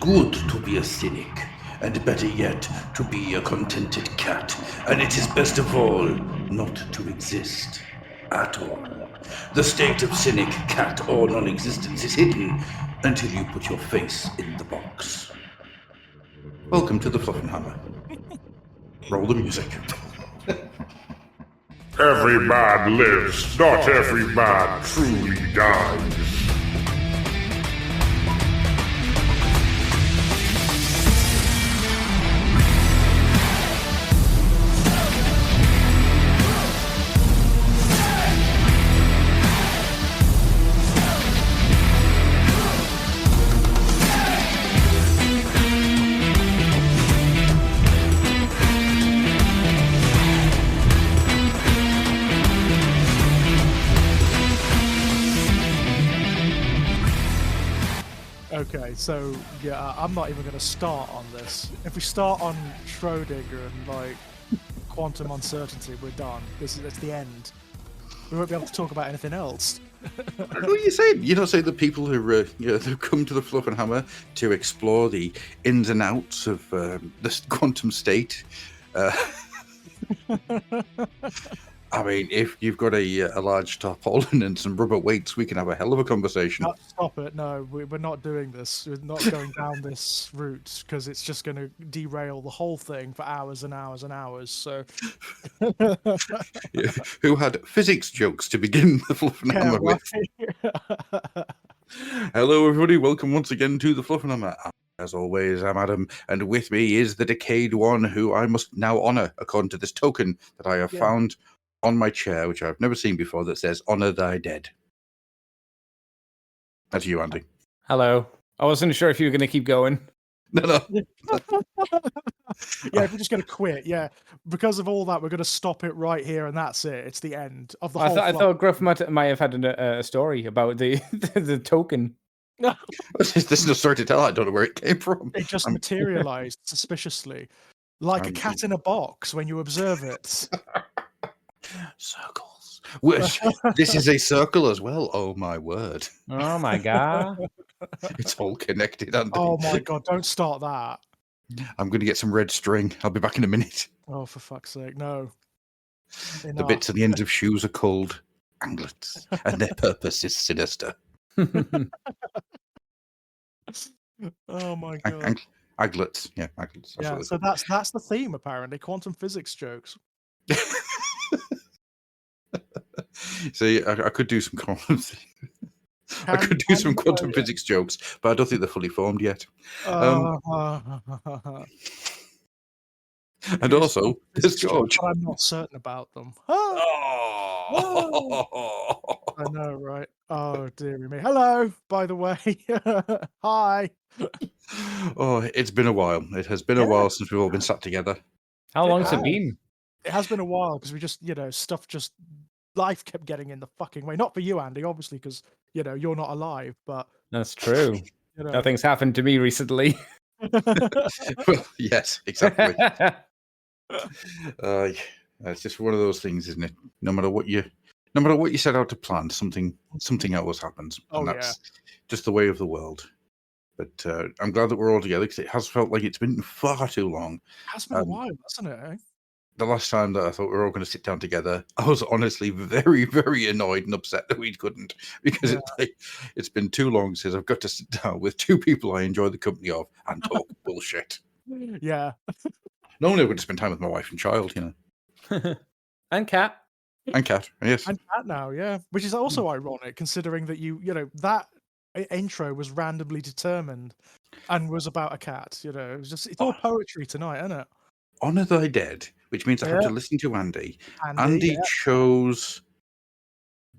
good to be a cynic, and better yet, to be a contented cat, and it is best of all not to exist at all. The state of cynic, cat, or non-existence is hidden until you put your face in the box. Welcome to the Fluffenhammer. Roll the music. Every man lives, not every man truly dies. Okay, so yeah, I'm not even going to start on this. If we start on Schrödinger and like quantum uncertainty, we're done. It's the end. We won't be able to talk about anything else. What are you saying? You don't say the people who who come to the Fluffenhammer to explore the ins and outs of the quantum state. I mean, if you've got a large tarpaulin and some rubber weights, we can have a hell of a conversation. Stop it! No, we're not doing this. We're not going down this route because it's just going to derail the whole thing for hours and hours and hours. So, Who had physics jokes to begin the Fluffenhammer with? Hello, everybody. Welcome once again to the Fluffenhammer. As always, I'm Adam, and with me is the decayed one who I must now honour according to this token that I have found on my chair, which I've never seen before, that says, "Honour thy dead." That's you, Andy. Hello. I wasn't sure if you were going to keep going. No. Yeah, if we're just going to quit, because of all that, we're going to stop it right here, and that's it. It's the end of the whole. I thought Gruff might have had a story about the the token. There's no story to tell. I don't know where it came from. It just materialized suspiciously, like a cat in a box when you observe it. Circles. Which this is a circle as well. Oh my word! Oh my god! It's all connected. Andy. Oh my god! Don't start that. I'm going to get some red string. I'll be back in a minute. Oh, for fuck's sake, no. The bits at the ends of shoes are called anglets, and their purpose is sinister. Oh my god. Aglets, yeah, aglets. Yeah, so that's the theme apparently. Quantum physics jokes. See, I could do some quantum. I could do some quantum physics jokes, but I don't think they're fully formed yet. And also, there's George. I'm not certain about them. Oh. I know, right? Oh, dearie me. Hello, by the way. Hi. Oh, it's been a while. It has been a while since we've all been sat together. How long's it been? It has been a while because we just, life kept getting in the fucking way. Not for you, Andy, obviously, because, you're not alive, but... That's true. Nothing's happened to me recently. Well, yes, exactly. It's just one of those things, isn't it? No matter what you set out to plan, something else happens, and that's just the way of the world. But I'm glad that we're all together because it has felt like it's been far too long. It has been a while, hasn't it? Eh? The last time that I thought we were all going to sit down together, I was honestly very, very annoyed and upset that we couldn't, because it's been too long since I've got to sit down with two people I enjoy the company of and talk bullshit. Yeah. Normally I would spend time with my wife and child, And cat. And cat, yes. And cat now, yeah. Which is also ironic, considering that that intro was randomly determined and was about a cat. It's all poetry tonight, isn't it? Honour thy dead, which means I have to listen to Andy. Andy chose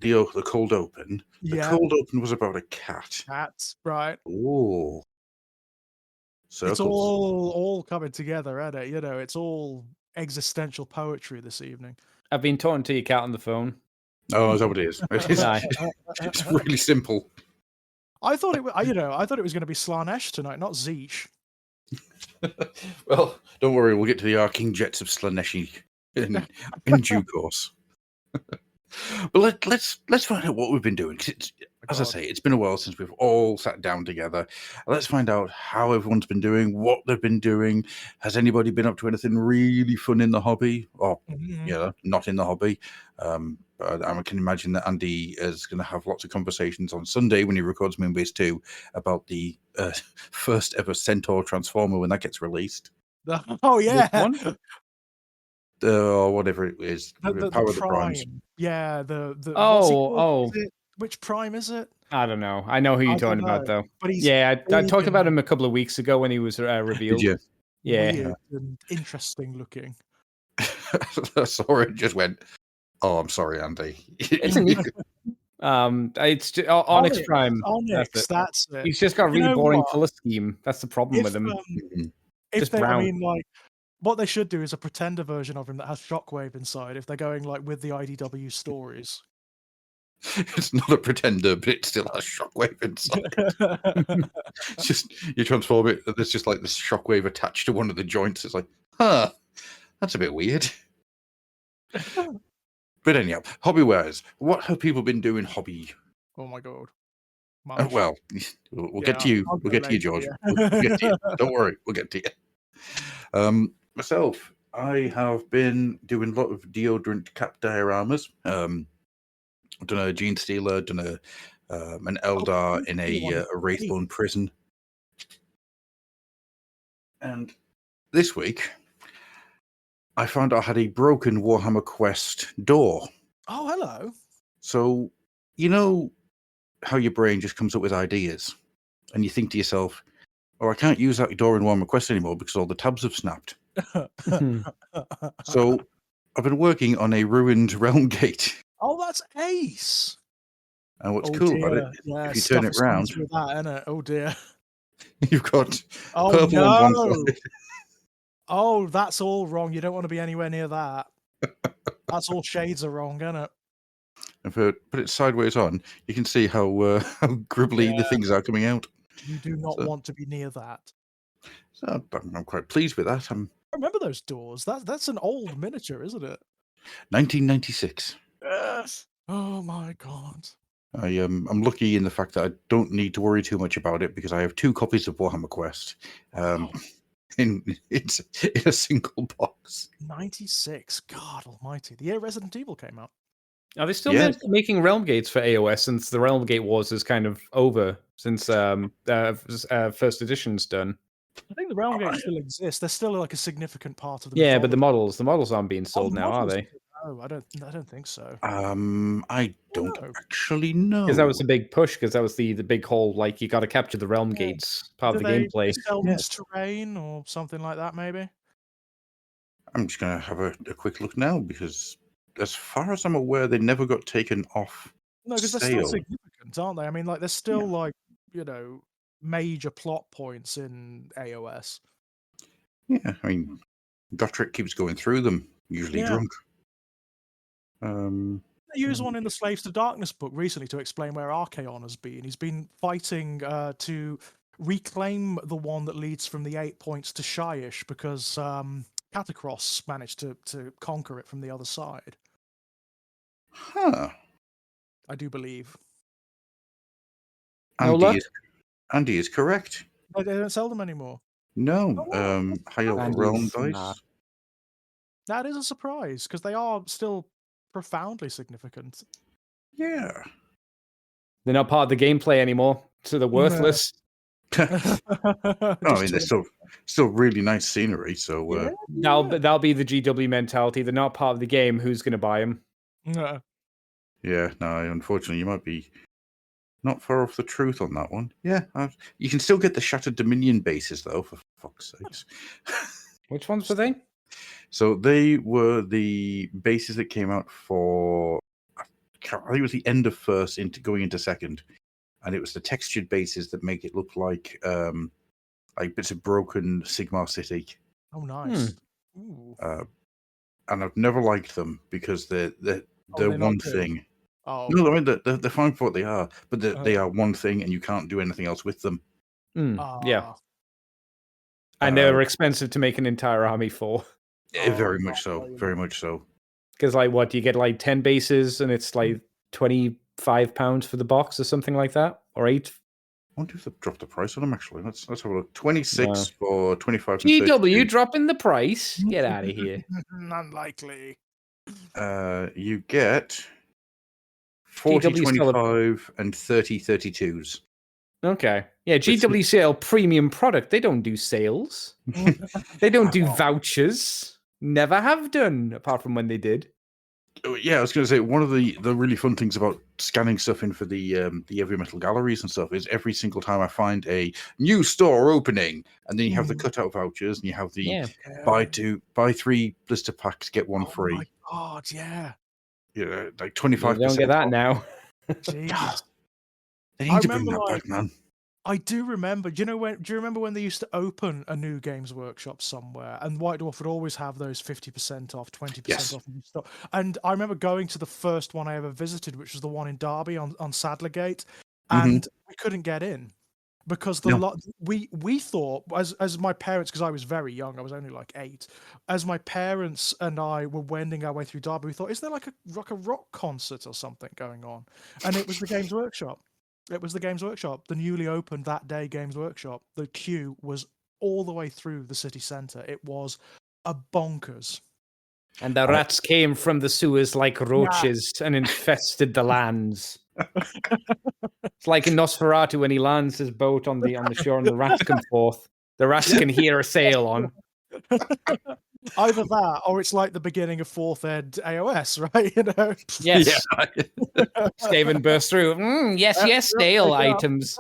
the cold open. The cold open was about a cat. Cats, right. Oh. Circles. It's all coming together, isn't it? It's all existential poetry this evening. I've been talking to your cat on the phone. Oh, is that what it is? It's really simple. I thought it was going to be Slaanesh tonight, not Zeech. Well, don't worry, we'll get to the arcing jets of Slaanesh in due course. But let's find out what we've been doing. as I say, it's been a while since we've all sat down together. Let's find out how everyone's been doing, what they've been doing. Has anybody been up to anything really fun in the hobby, or not in the hobby? But I can imagine that Andy is going to have lots of conversations on Sunday when he records Moonbase 2 about the first ever Centaur Transformer when that gets released. Oh yeah, Or whatever it is, the Power of the Prime. Primes. Yeah, the what's he called? Oh. Which Prime is it? I don't know. I know who you're talking about, though. But he's I talked big about and him a couple of weeks ago when he was revealed. Did you? Yeah. weird and interesting looking. Sorry, just went. Oh, I'm sorry, Andy. It's a neat. It's just, Onyx Prime. Onyx, that's it. He's just got a really boring color scheme. That's the problem with him. If Just they, brown. I mean, like, what they should do is a pretender version of him that has Shockwave inside. If they're going like with the IDW stories, It's not a pretender, but it still has Shockwave inside. It's just you transform it, there's just like this Shockwave attached to one of the joints. It's like, that's a bit weird. But anyhow, hobby wares. What have people been doing hobby? oh my god. Well, we'll get to you. We'll get to you, George. We'll get to you. Don't worry, we'll get to you. Myself, I have been doing a lot of deodorant cap dioramas. I've done a Gene Stealer, done an Eldar in a Wraithbone prison. And this week, I found I had a broken Warhammer Quest door. Oh, hello. So, you know how your brain just comes up with ideas, and you think to yourself, "Oh, I can't use that door in Warhammer Quest anymore because all the tabs have snapped." So, I've been working on a ruined realm gate. Oh, that's ace. And what's cool about it, if you turn it round, oh dear. you've got Oh, purple on one side. Oh, that's all wrong. You don't want to be anywhere near that. That's all shades are wrong, isn't it? If I put it sideways on, you can see how gribbly the things are coming out. You do not want to be near that. So I'm quite pleased with that. I remember those doors. That's an old miniature, isn't it? 1996. Yes. Oh my god. I'm lucky in the fact that I don't need to worry too much about it because I have 2 copies of Warhammer Quest in a single box. 96. God almighty. The year Resident Evil came out. Are they still making realm gates for AOS since the realm gate wars is kind of over since first edition's done? I think the realm gates still exist. They're still like a significant part of the mythology. But the models aren't being sold now, are they? No, I don't think so. I don't actually know. Because that was a big push. Because that was the big whole like you got to capture the realm gates part of the gameplay. Sell this terrain or something like that, maybe. I'm just gonna have a quick look now because, as far as I'm aware, they never got taken off. No, because they're still significant, aren't they? I mean, like there's still like major plot points in AOS. Yeah, I mean, Gotrek keeps going through them, usually drunk. They use one in the Slaves to Darkness book recently to explain where Archaon has been. He's been fighting to reclaim the one that leads from the 8 points to Shyish because Catacross managed to conquer it from the other side. Huh. I do believe. Andy is correct. They don't sell them anymore. No. High Elf Realm dice. That is a surprise because they are still profoundly significant. Yeah. They're not part of the gameplay anymore, so they're worthless. I mean, they're still really nice scenery. So that'll be the GW mentality. They're not part of the game. Who's going to buy them? Yeah. No. Unfortunately, you might be not far off the truth on that one. Yeah. You can still get the Shattered Dominion bases though, for fuck's sakes. Which ones were they? So they were the bases that came out for, I think it was the end of first going into second, and it was the textured bases that make it look like bits of broken Sigmar City. Oh, nice. And I've never liked them because they're one thing. Oh. No, I mean they're fine for what they are, but they are one thing, and you can't do anything else with them. Yeah. And they're expensive to make an entire army for. Very much so. Very much so. Because, like, what, do you get, like, 10 bases, and it's, like, 20 £5 for the box or something like that, or 8. I wonder if they've dropped the price on them, actually. Let's have a look. 26 for 25 and GW 32. dropping the price. Get out of here. Unlikely. You get 40, GW still 25 and 30, 32s. Okay. Yeah, GW sale premium product. They don't do sales. They don't do vouchers. Never have done, apart from when they did. Yeah, I was going to say, one of the really fun things about scanning stuff in for the Heavy Metal galleries and stuff is every single time I find a new store opening, and then you have the cutout vouchers, and you have the buy 3 blister packs, get 1 free. Oh my god, yeah. Yeah, like 25%. You don't get that now. Jeez. They need to bring that back, man. I do remember. Do you remember when they used to open a new Games Workshop somewhere, and White Dwarf would always have those 50% off, 20% off new stuff. And I remember going to the first one I ever visited, which was the one in Derby on Sadlergate, and we couldn't get in because we thought as my parents, because I was very young, I was only like 8, as my parents and I were wending our way through Derby, we thought, is there like a rock concert or something going on? And it was the Games Workshop. It was the Games Workshop, the newly opened that day Games Workshop. The queue was all the way through the city centre. It was a bonkers. And the rats came from the sewers like roaches and infested the lands. It's like in Nosferatu when he lands his boat on the shore and the rats come forth. The rats can hear a sail on. Either that, or it's like the beginning of 4th ed AOS, right? You know. Yes. Yeah. Skaven burst through. Yes, stale items.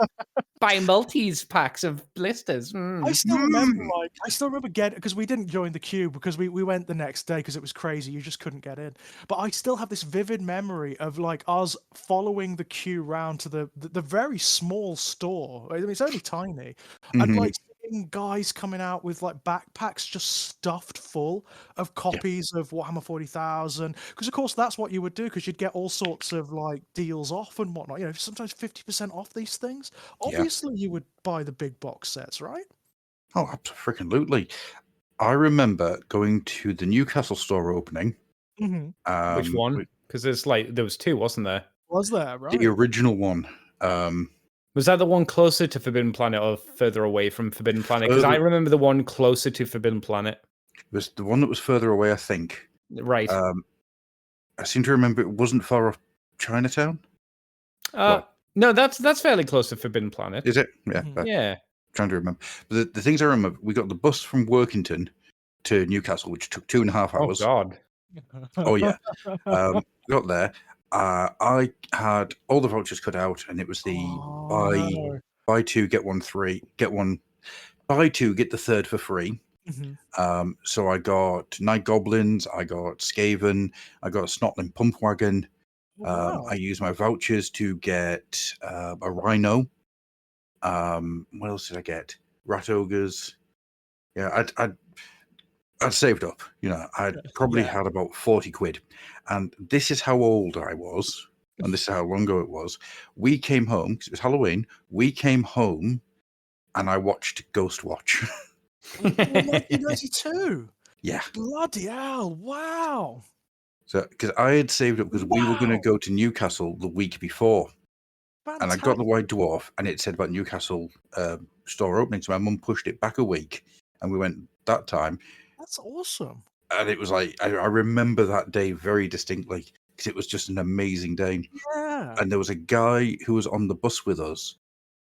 Buy multis packs of blisters. I still remember getting, because we didn't join the queue because we went the next day because it was crazy. You just couldn't get in. But I still have this vivid memory of like us following the queue round to the very small store. I mean, it's only tiny, and like guys coming out with like backpacks just stuffed full of copies of Warhammer 40,000, because of course that's what you would do, because you'd get all sorts of like deals off and whatnot, you know, sometimes 50% off these things. Obviously you would buy the big box sets, right? Oh, absolutely. I remember going to the Newcastle store opening. Which one? Because there was 2, wasn't there? Was there? Right. The original one. Was that the one closer to Forbidden Planet or further away from Forbidden Planet? Because I remember the one closer to Forbidden Planet. It was the one that was further away, I think. Right. I seem to remember it wasn't far off Chinatown. No, that's fairly close to Forbidden Planet. Is it? Yeah. Yeah. Trying to remember. But the things I remember, we got the bus from Workington to Newcastle, which took 2.5 hours. Oh, God. Oh, yeah. Got there. I had all the vouchers cut out, and it was the buy 2, get 1 free, buy 2, get the 3rd for free. So I got Night Goblins, I got Skaven, I got a Snotling Pump Wagon. I used my vouchers to get a Rhino. What else did I get? Rat Ogres. Yeah, I'd saved up. You know, I'd probably had about 40 quid. And this is how old I was, and this is how long ago it was. We came home, because it was Halloween, we came home, and I watched Ghost Watch. 1992? Yeah. Bloody hell, wow. So, because I had saved up, because we were going to go to Newcastle the week before. Fantastic. And I got the White Dwarf, and it said about Newcastle store opening, so my mum pushed it back a week, and we went that time. That's awesome. And it was like, I remember that day very distinctly, because it was just an amazing day. Yeah. And there was a guy who was on the bus with us,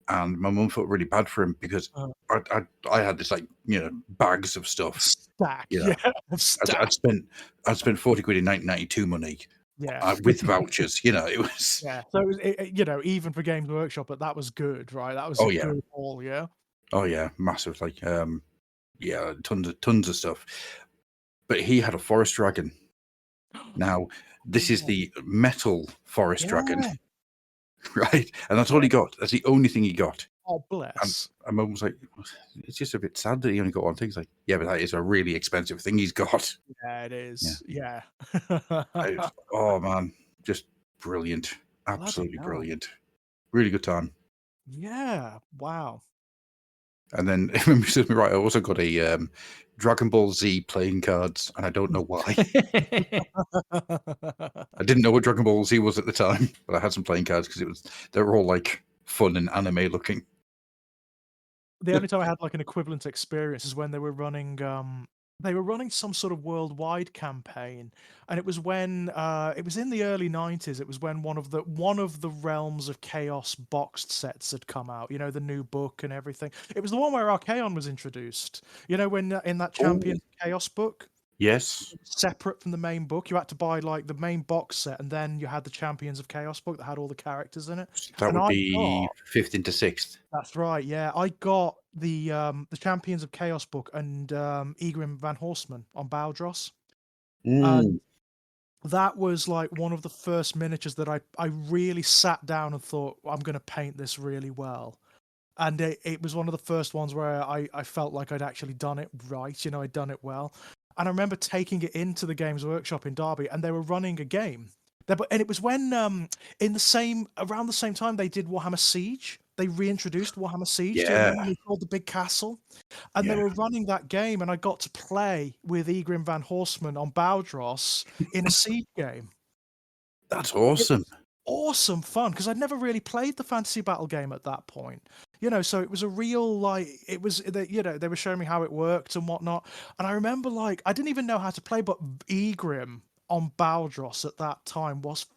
and my mum felt really bad for him, because I had this, like, you know, bags of stuff. Stack. You know, Stack. I'd spent 40 quid in 1992 money. Yeah. With vouchers, you know, it was. Yeah. So it was, you know, even for Games Workshop, but that was good, right? That was good haul, yeah. Oh yeah, massive. Like, yeah, tons of stuff. But he had a forest dragon. Now, this is the metal forest dragon, right? And that's all he got. That's the only thing he got. Oh, bless. And Mum was like, it's just a bit sad that he only got one thing. He's like, yeah, but that is a really expensive thing he's got. Yeah, it is. Yeah. Oh, man. Just brilliant. Absolutely brilliant. Really good time. Yeah. Wow. And then, if memory serves me right, I also got a Dragon Ball Z playing cards, and I don't know why. I didn't know what Dragon Ball Z was at the time, but I had some playing cards because they were all like fun and anime looking. The only time I had like an equivalent experience is when they were running some sort of worldwide campaign, and it was when it was in the early 90s. It was when one of the Realms of Chaos boxed sets had come out, you know, the new book and everything. It was the one where Archaon was introduced, you know, when in that Champions of Chaos book, Yes. separate from the main book. You had to buy like the main box set, and then you had the Champions of Chaos book that had all the characters in it. That And would I be 5th into 6th. That's right, yeah. I got the Champions of Chaos book and Egrim Van Horstman on Baldros. And that was like one of the first miniatures that I really sat down and thought, I'm going to paint this really well. And it was one of the first ones where I felt like I'd actually done it right, you know, I'd done it well. And I remember taking it into the Games Workshop in Derby, and they were running a game. And it was when around the same time they did Warhammer Siege. They reintroduced Warhammer Siege. Do you Yeah. remember? They called the Big Castle, and they were running that game, and I got to play with Egrim Van Horstman on Baldros in a Siege game. That's awesome. Awesome fun, because I'd never really played the fantasy battle game at that point, you know. So it was a real they were showing me how it worked and whatnot. And I remember like I didn't even know how to play, but Egrim on Baldros at that time was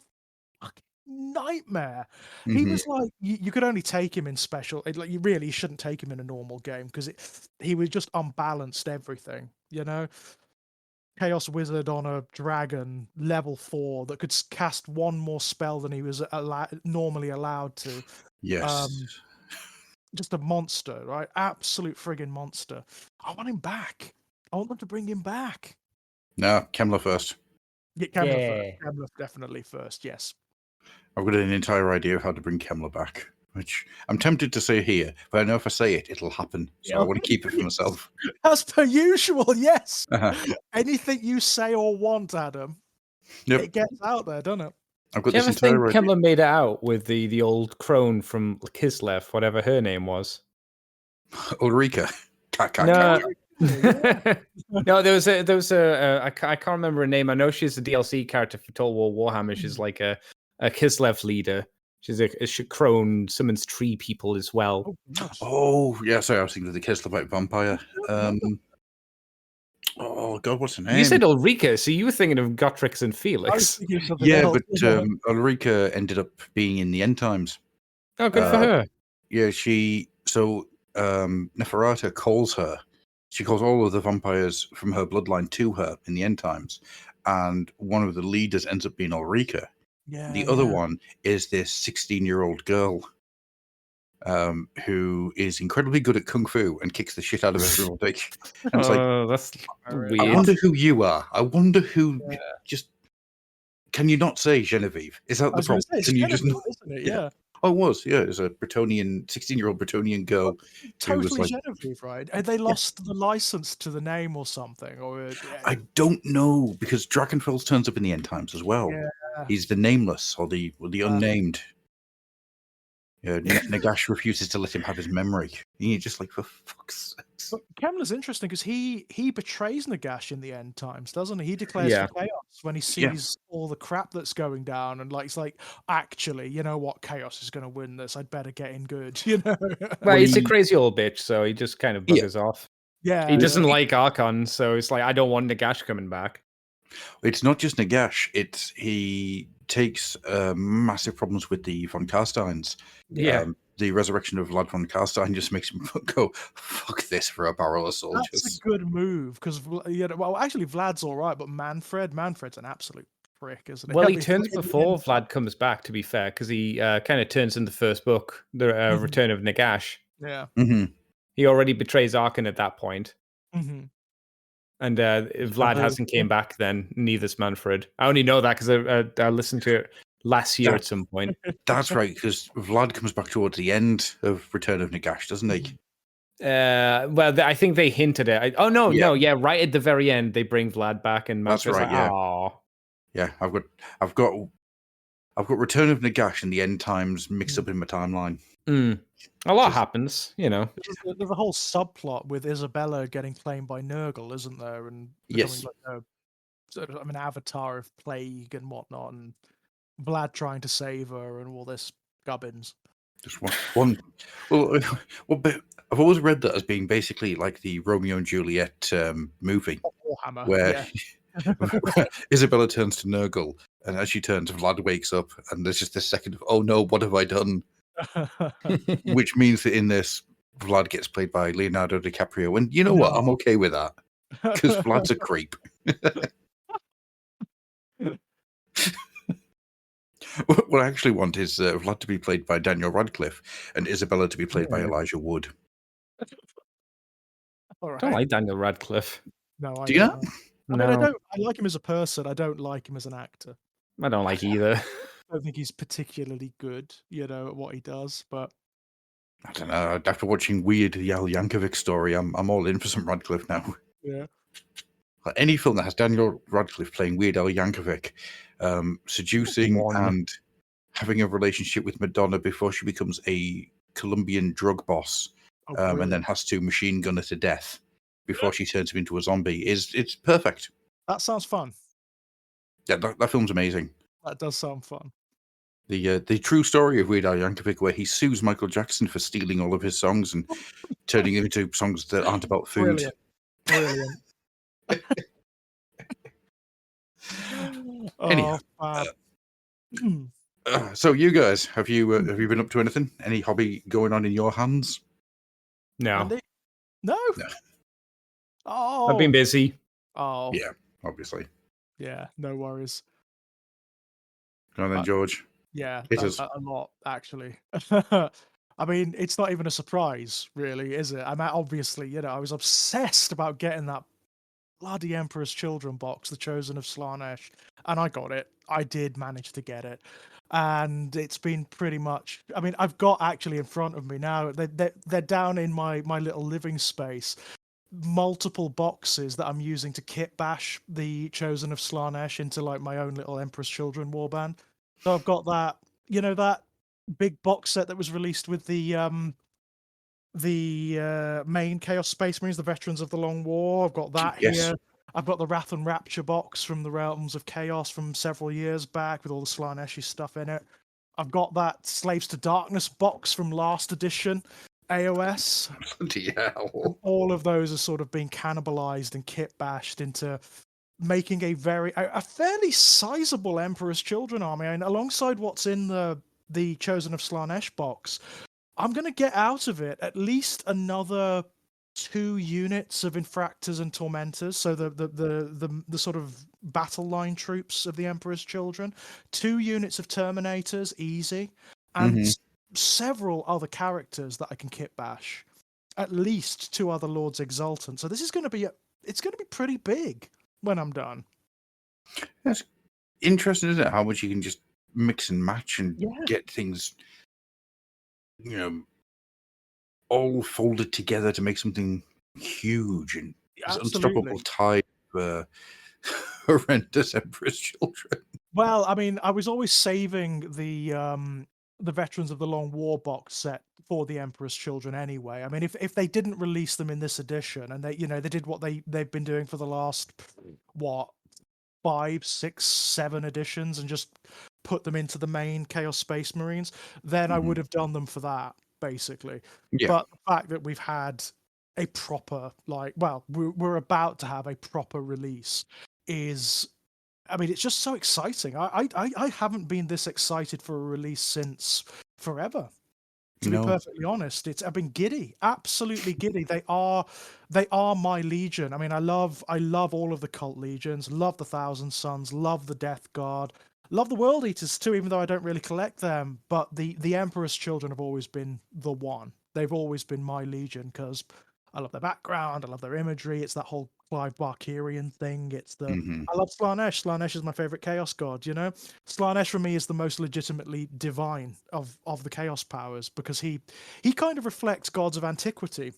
fucking nightmare. He was like you could only take him in special. Like you really shouldn't take him in a normal game because he was just unbalanced everything, you know. Chaos Wizard on a dragon, level 4, that could cast one more spell than he was normally allowed to. Yes. Just a monster, right? Absolute friggin' monster. I want him back. I want them to bring him back. No, Kemler first. Yeah, Kemler first. Kemler definitely first, yes. I've got an entire idea of how to bring Kemler back, which I'm tempted to say here, but I know if I say it, it'll happen. So I want to keep it for myself. As per usual, yes. Anything you say or want, Adam, it gets out there, doesn't it? I've got Do you this ever think entire idea. Kemler made it out with the old crone from Kislev, whatever her name was? Ulrika. No. No, there was a I can't remember her name. I know she's a DLC character for Total War Warhammer. She's like a Kislev leader. She's a crone, summons tree people as well. Oh, yeah, sorry, I was thinking of the Kislevite vampire. Oh, God, what's her name? You said Ulrika, so you were thinking of Gotrix and Felix. Yeah, but Ulrika ended up being in the End Times. Oh, good for her. Yeah, Neferata calls her. She calls all of the vampires from her bloodline to her in the End Times. And one of the leaders ends up being Ulrika. Yeah, the other one is this 16-year-old girl who is incredibly good at kung fu and kicks the shit out of everybody. And it's that's weird. I wonder who you are. I wonder who. Just can you not say Genevieve? Is that the problem? Can you just not? Isn't it? Yeah. Oh, it was. Yeah, it's a 16-year-old Bretonian girl. Totally Genevieve, right? Had they lost the license to the name or something? Or I don't know, because Dragonfels turns up in the End Times as well. Yeah. He's the nameless or the unnamed. Yeah, Nagash refuses to let him have his memory. You're just like, for fuck's sake. But Kemler's interesting because he betrays Nagash in the End Times, doesn't he? He declares for chaos when he sees all the crap that's going down, and he's like, actually, you know what? Chaos is going to win this. I'd better get in good, you know. Well, he's a crazy old bitch, so he just kind of buggers off. Yeah, he doesn't like Archon, so it's like, I don't want Nagash coming back. It's not just Nagash. He takes massive problems with the von Carsteins. Yeah. The resurrection of Vlad von Carstein just makes him go, fuck this for a barrel of soldiers. That's a good move, because, well, actually, Vlad's all right, but Manfred's an absolute prick, isn't he? Well, he turns before Vlad comes back, to be fair, because he kind of turns in the first book, the Return of Nagash. Yeah. Mm-hmm. He already betrays Archon at that point. Mm-hmm. And Vlad hasn't came back then, neither's Manfred. I only know that because I listened to it last year at some point. That's right, because Vlad comes back towards the end of Return of Nagash, doesn't he? Well, I think they hinted it. No, right at the very end, they bring Vlad back, and Manfred's that's right, like, yeah. I've got Return of Nagash and the End Times mixed up in my timeline. A lot happens, you know. There's a whole subplot with Isabella getting claimed by Nurgle, isn't there? And becoming Yes. like a sort of an avatar of plague and whatnot, and Vlad trying to save her and all this gubbins. Just one. Well, but I've always read that as being basically like the Romeo and Juliet movie, Warhammer, where, yeah. where Isabella turns to Nurgle, and as she turns, Vlad wakes up, and there's just this second of, oh no, what have I done? Which means that in this, Vlad gets played by Leonardo DiCaprio, and you know what? I'm okay with that because Vlad's a creep. What I actually want is Vlad to be played by Daniel Radcliffe and Isabella to be played by Elijah Wood. All I right. don't like Daniel Radcliffe. No, I Do you don't. not? I mean, I like him as a person. I don't like him as an actor. I don't like either. I don't think he's particularly good, you know, at what he does. But I don't know. After watching Weird, the Al Yankovic story, I'm all in for some Radcliffe now. yeah, Like any film that has Daniel Radcliffe playing Weird Al Yankovic, seducing and having a relationship with Madonna before she becomes a Colombian drug boss, and then has to machine gun her to death before she turns him into a zombie, it's perfect. that sounds fun. Yeah, that film's amazing. That does sound fun. The true story of Weird Al Yankovic, where he sues Michael Jackson for stealing all of his songs and turning them into songs that aren't about food. Brilliant. Anyhow, so you guys, have you been up to anything? Any hobby going on in your hands? No. Andy? No. Oh, I've been busy. Oh, Yeah, obviously. yeah. No worries. And then George. Yeah, It is. a lot actually. I mean, it's not even a surprise, really, is it? I'm obviously, you know, I was obsessed about getting that bloody Emperor's Children box, The Chosen of Slaanesh, and I got it. I did manage to get it, and it's been pretty much. I mean, I've got actually in front of me now. They're down in my little living space. Multiple boxes that I'm using to kit bash The Chosen of Slaanesh into like my own little Emperor's Children warband. So I've got that, you know, that big box set that was released with the main Chaos Space Marines, the Veterans of the Long War. I've got that here. I've got the Wrath and Rapture box from the Realms of Chaos from several years back with all the Slaaneshi stuff in it. I've got that Slaves to Darkness box from last edition AOS. Bloody hell. All of those are sort of being cannibalized and kit bashed into making a fairly sizable Emperor's Children army. And alongside what's in the Chosen of Slaanesh box, I'm going to get out of it at least another 2 units of Infractors and Tormentors. So the sort of battle line troops of the Emperor's Children, 2 units of Terminators, easy, and several other characters that I can kit bash. At least 2 other Lords Exultant. So this is going to be it's going to be pretty big when I'm done. That's interesting, isn't it? How much you can just mix and match and get things, you know, all folded together to make something huge and unstoppable tide of horrendous Emperor's Children. Well, I mean, I was always saving the Veterans of the Long War box set for the Emperor's Children anyway. I mean, if they didn't release them in this edition, and they did what they've been doing for the last 5, 6, 7 editions, and just put them into the main Chaos Space Marines, then I would have done them for that, basically. Yeah. But the fact that we've had a proper, we're about to have a proper release is, I mean, it's just so exciting. I haven't been this excited for a release since forever. To be perfectly honest, I've been giddy, absolutely giddy. They are my legion. I mean, I love all of the cult legions, love the Thousand Sons, love the Death Guard, love the World Eaters too, even though I don't really collect them. But the Emperor's Children have always been the one. They've always been my legion because I love their background, I love their imagery. It's that whole Clive Barkerian thing. It's I love Slaanesh. Slaanesh is my favorite Chaos God, you know? Slaanesh for me is the most legitimately divine of the Chaos powers because he kind of reflects gods of antiquity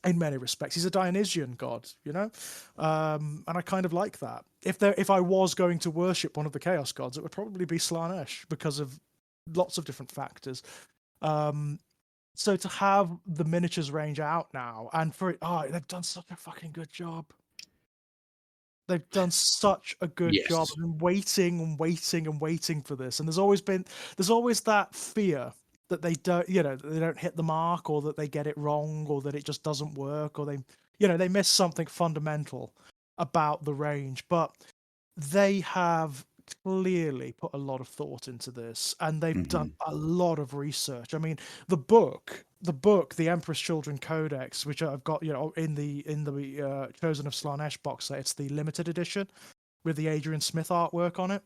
in many respects. He's a Dionysian god, you know? And I kind of like that. If I was going to worship one of the Chaos gods, it would probably be Slaanesh because of lots of different factors. So to have the miniatures range out now, and for it, they've done such a fucking good job. They've done such a good job. Yes. I've been waiting and waiting and waiting for this, and there's always that fear that they don't, that they don't hit the mark, or that they get it wrong, or that it just doesn't work, or they miss something fundamental about the range. But they have clearly put a lot of thought into this, and they've done a lot of research. I mean, the book, the Emperor's Children Codex, which I've got, in the Chosen of Slaanesh box set. It's the limited edition with the Adrian Smith artwork on it.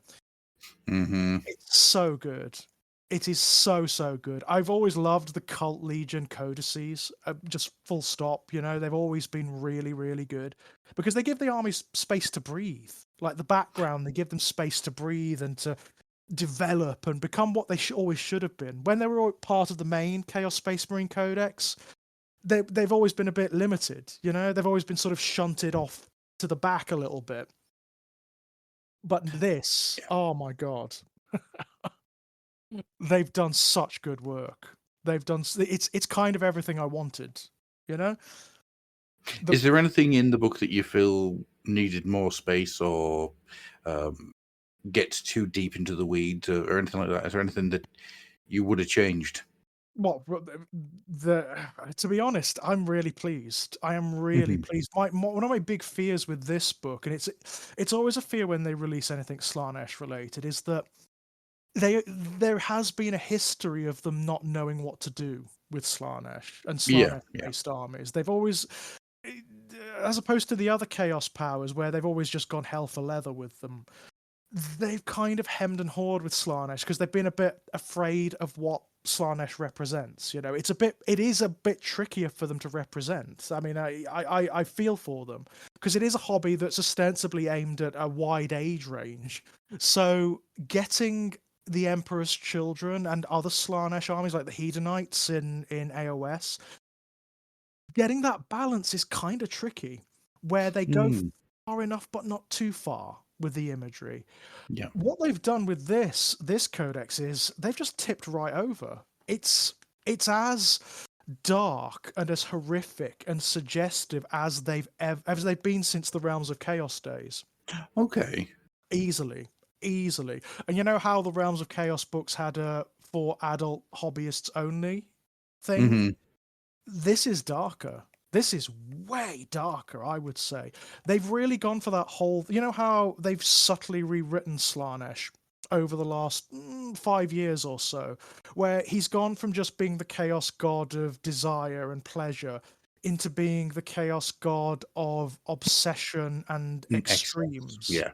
It's so good. It is so good. I've always loved the Cult Legion codices, just full stop. They've always been really, really good because they give the armies space to breathe. Like the background, they give them space to breathe and to develop and become what they always should have been. When they were all part of the main Chaos Space Marine Codex, they've always been a bit limited. They've always been sort of shunted off to the back a little bit. But this, oh my god. They've done such good work. It's kind of everything I wanted, Is there anything in the book that you feel needed more space, or gets too deep into the weeds, or anything like that? Is there anything that you would have changed? Well, to be honest, I'm really pleased. I am really pleased. One of my big fears with this book, and it's always a fear when they release anything Slaanesh related, is that there has been a history of them not knowing what to do with Slaanesh and Slaanesh-based armies. They've always, as opposed to the other Chaos powers, where they've always just gone hell for leather with them, they've kind of hemmed and hawed with Slaanesh because they've been a bit afraid of what Slaanesh represents. It is a bit trickier for them to represent. I mean, I feel for them because it is a hobby that's ostensibly aimed at a wide age range. So getting the Emperor's Children and other Slaanesh armies like the Hedonites in AOS, getting that balance is kind of tricky, where they go far enough but not too far with the imagery. Yeah. What they've done with this codex is they've just tipped right over. It's as dark and as horrific and suggestive as they've been since the Realms of Chaos days. Okay. Easily. And you know how the Realms of Chaos books had a for adult hobbyists only thing? This is darker. This is way darker, I would say. They've really gone for that whole... You know how they've subtly rewritten Slaanesh over the last 5 years or so, where he's gone from just being the chaos god of desire and pleasure into being the chaos god of obsession and extremes. Yeah.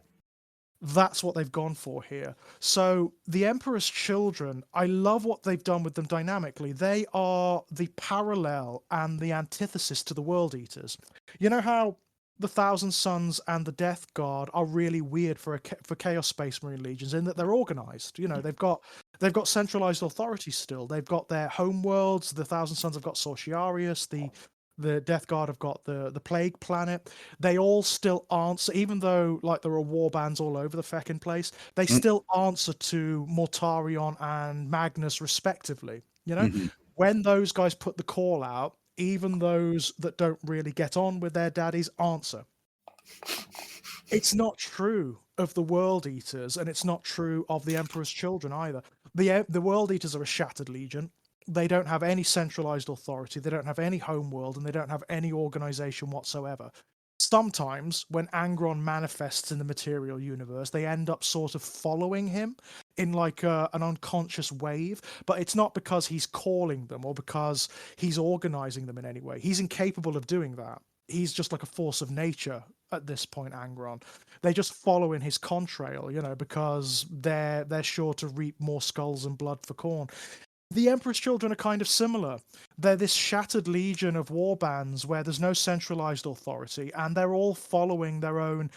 That's what they've gone for here. So the Emperor's Children, I love what they've done with them dynamically. They are the parallel and the antithesis to the World Eaters. You know how the Thousand Suns and the Death Guard are really weird for Chaos Space Marine Legions in that they're organized. They've got centralized authority still. They've got their home worlds. The Thousand Suns have got Sorciarius. The Death Guard have got the Plague Planet. They all still answer, even though there are war bands all over the feckin' place, they still answer to Mortarion and Magnus respectively. When those guys put the call out, even those that don't really get on with their daddies answer. It's not true of the World Eaters, and it's not true of the Emperor's Children either. The World Eaters are a shattered legion. They don't have any centralized authority, they don't have any homeworld, and they don't have any organization whatsoever. Sometimes, when Angron manifests in the material universe, they end up sort of following him in an unconscious wave, but it's not because he's calling them or because he's organizing them in any way. He's incapable of doing that. He's just like a force of nature at this point, Angron. They just follow in his contrail, because they're sure to reap more skulls and blood for Khorne. The Emperor's Children are kind of similar. They're this shattered legion of warbands where there's no centralized authority, and they're all following their own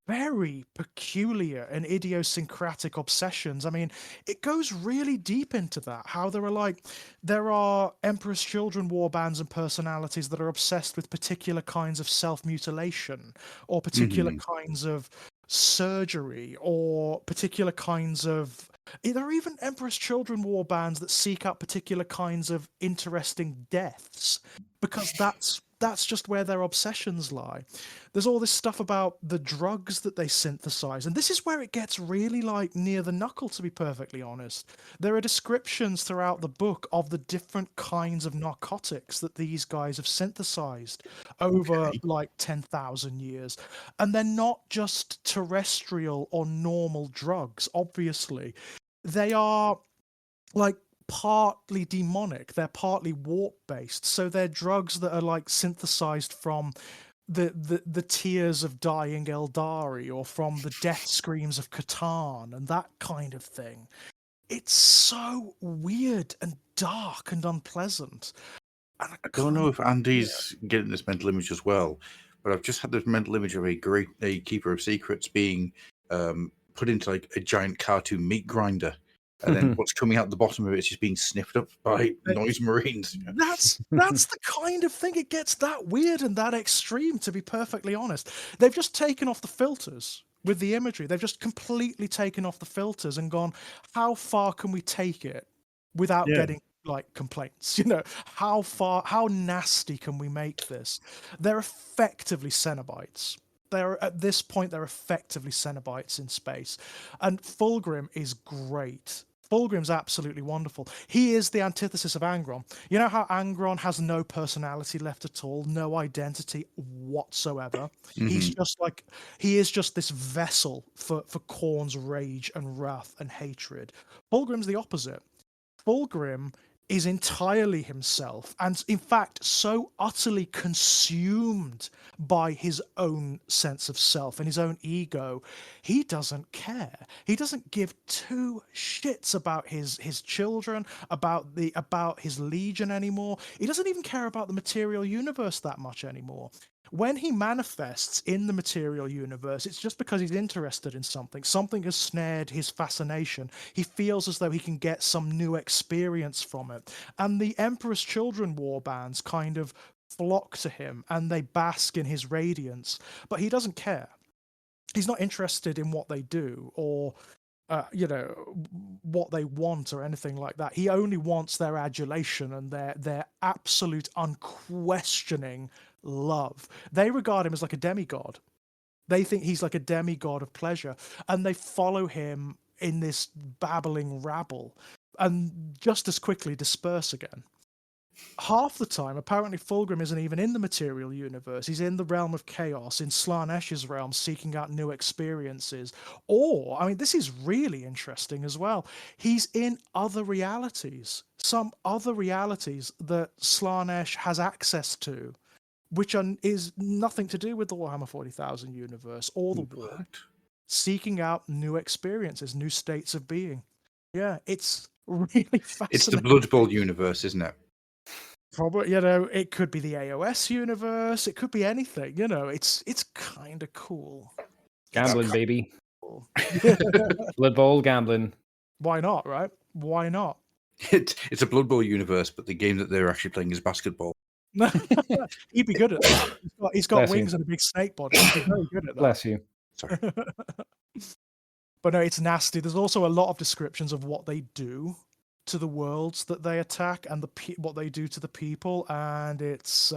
very peculiar and idiosyncratic obsessions. I mean, it goes really deep into that, how there are Emperor's Children warbands and personalities that are obsessed with particular kinds of self-mutilation or particular kinds of surgery or particular kinds of There are even Emperor's Children war bands that seek out particular kinds of interesting deaths because that's just where their obsessions lie. There's all this stuff about the drugs that they synthesize, and this is where it gets really like near the knuckle, to be perfectly honest. There are descriptions throughout the book of the different kinds of narcotics that these guys have synthesized over like 10,000 years. And they're not just terrestrial or normal drugs, obviously. They are like partly demonic, they're partly warp based, so they're drugs that are like synthesized from the tears of dying Eldari or from the death screams of Catan and that kind of thing. It's so weird and dark and unpleasant. And I don't know if Andy's getting this mental image as well, but I've just had this mental image of a keeper of secrets being put into like a giant cartoon meat grinder, and then what's coming out the bottom of it is just being sniffed up by noise marines. That's the kind of thing. It gets that weird and that extreme, to be perfectly honest. They've just taken off the filters with the imagery. They've just completely taken off the filters and gone, how far can we take it without getting like complaints? You know, how nasty can we make this? They're effectively Cenobites. At this point, they're effectively Cenobites in space. And Fulgrim is great. Fulgrim's absolutely wonderful. He is the antithesis of Angron. You know how Angron has no personality left at all, no identity whatsoever? He is just this vessel for Khorne's rage and wrath and hatred. Fulgrim's the opposite. Fulgrim is entirely himself, and in fact so utterly consumed by his own sense of self and his own ego, he doesn't care. He doesn't give two shits about his children, about his legion anymore. He doesn't even care about the material universe that much anymore. When he manifests in the material universe, it's just because he's interested in something. Something has snared his fascination. He feels as though he can get some new experience from it. And the Emperor's Children war bands kind of flock to him and they bask in his radiance. But he doesn't care. He's not interested in what they do or what they want or anything like that. He only wants their adulation and their absolute unquestioning love. They regard him as like a demigod. They think he's like a demigod of pleasure, and they follow him in this babbling rabble and just as quickly disperse again. Half the time, apparently Fulgrim isn't even in the material universe. He's in the realm of chaos, in Slaanesh's realm, seeking out new experiences. Or, I mean, this is really interesting as well. He's in other realities, some other realities that Slaanesh has access to, which is nothing to do with the Warhammer 40,000 universe or the war. Seeking out new experiences, new states of being. Yeah, it's really fascinating. It's the Blood Bowl universe, isn't it? Probably, it could be the AOS universe. It could be anything. It's kind of cool. Gambling, baby. Blood Bowl gambling. Why not, right? Why not? It's a Blood Bowl universe, but the game that they're actually playing is basketball. He'd be good at that. He's got wings and a big snake body. He'd be very good at that. Bless you. Sorry. But no, it's nasty. There's also a lot of descriptions of what they do to the worlds that they attack and what they do to the people, and it's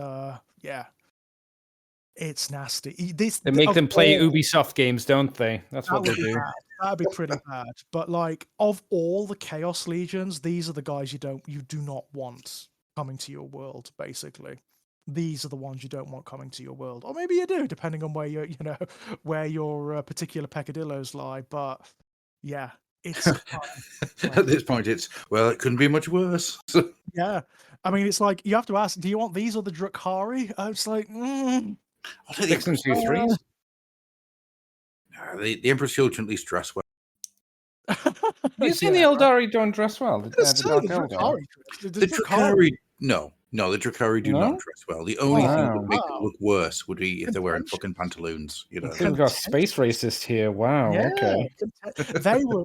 it's nasty. They make them play Ubisoft games, don't they? That's what they do. That'd be pretty bad. But like, of all the Chaos Legions, these are the guys you do not want coming to your world. Basically, these are the ones you don't want coming to your world, or maybe you do, depending on where where your particular peccadillos lie. But yeah. It's at this point, it couldn't be much worse. Yeah, I mean, it's like you have to ask, do you want these or the Drukhari? It's like, I'll take the 6 and 2 3s. The Emperor's Children at least dress well. You seen the Eldari don't dress well? The Drukhari, no, the Drukhari do not dress well. The only thing that would make them look worse would be if they're wearing fucking pantaloons. We've got space racist here. Wow. Yeah, okay.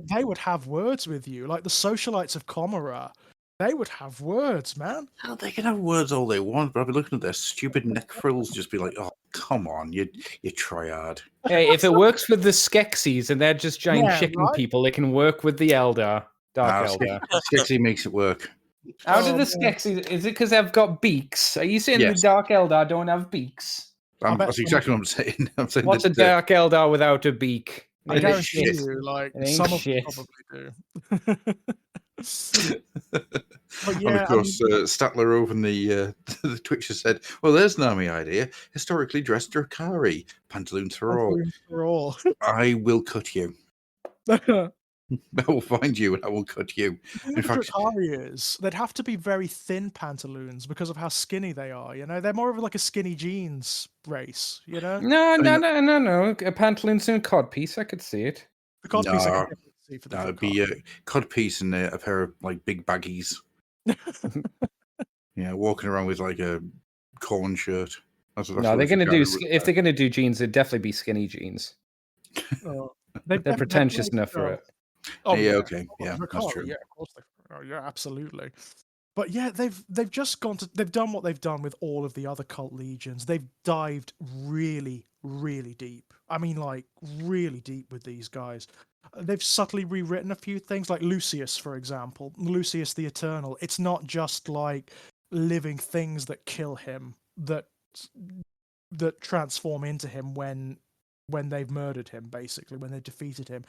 They would have words with you, like the socialites of Comora. They would have words, man. They can have words all they want, but I'll be looking at their stupid neck frills, just be like, oh, come on, you try hard. Hey, if it works with the Skeksis and they're just giant Yeah, chicken right? people, it can work with the Dark Eldar. Skeksis makes it work. How do the man. Skeksis? Is it because they've got beaks? Are you saying Yes. the Dark Eldar don't have beaks? bet That's exactly what I'm saying. I'm saying What's a that, Dark Eldar without a beak? It I ain't guarantee shit. you, like It ain't some of them shit. probably do. But and yeah, of course, Statler over in the Twitch has said, "Well, there's an army idea: historically dressed Drakari, pantaloons for all." for all. I will cut you. I will find you and I will cut you. The thing In with the fact, Drakari is they'd have to be very thin pantaloons because of how skinny they are. You know, they're more of like a skinny jeans race. You know, No. A pantaloons and a codpiece. I could see it. the codpiece I No, can definitely see for the it'd be a Drakari. codpiece and a pair of like big baggies. Yeah, walking around with like a corn shirt. That's No, what they're the gonna do. Drakari would If wear. they're gonna do jeans, it'd definitely be skinny jeans. Oh, They're pretentious enough for it. Oh Yeah, yeah, okay, Oh, yeah, that's Drakari, true. yeah, of course. Oh yeah, absolutely. But yeah, they've just they've done what they've done with all of the other cult legions. They've dived really, really deep. I mean, like really deep with these guys. They've subtly rewritten a few things, like Lucius, for example. Lucius the Eternal. It's not just like living things that kill him that transform into him when they've murdered him, basically when they've defeated him.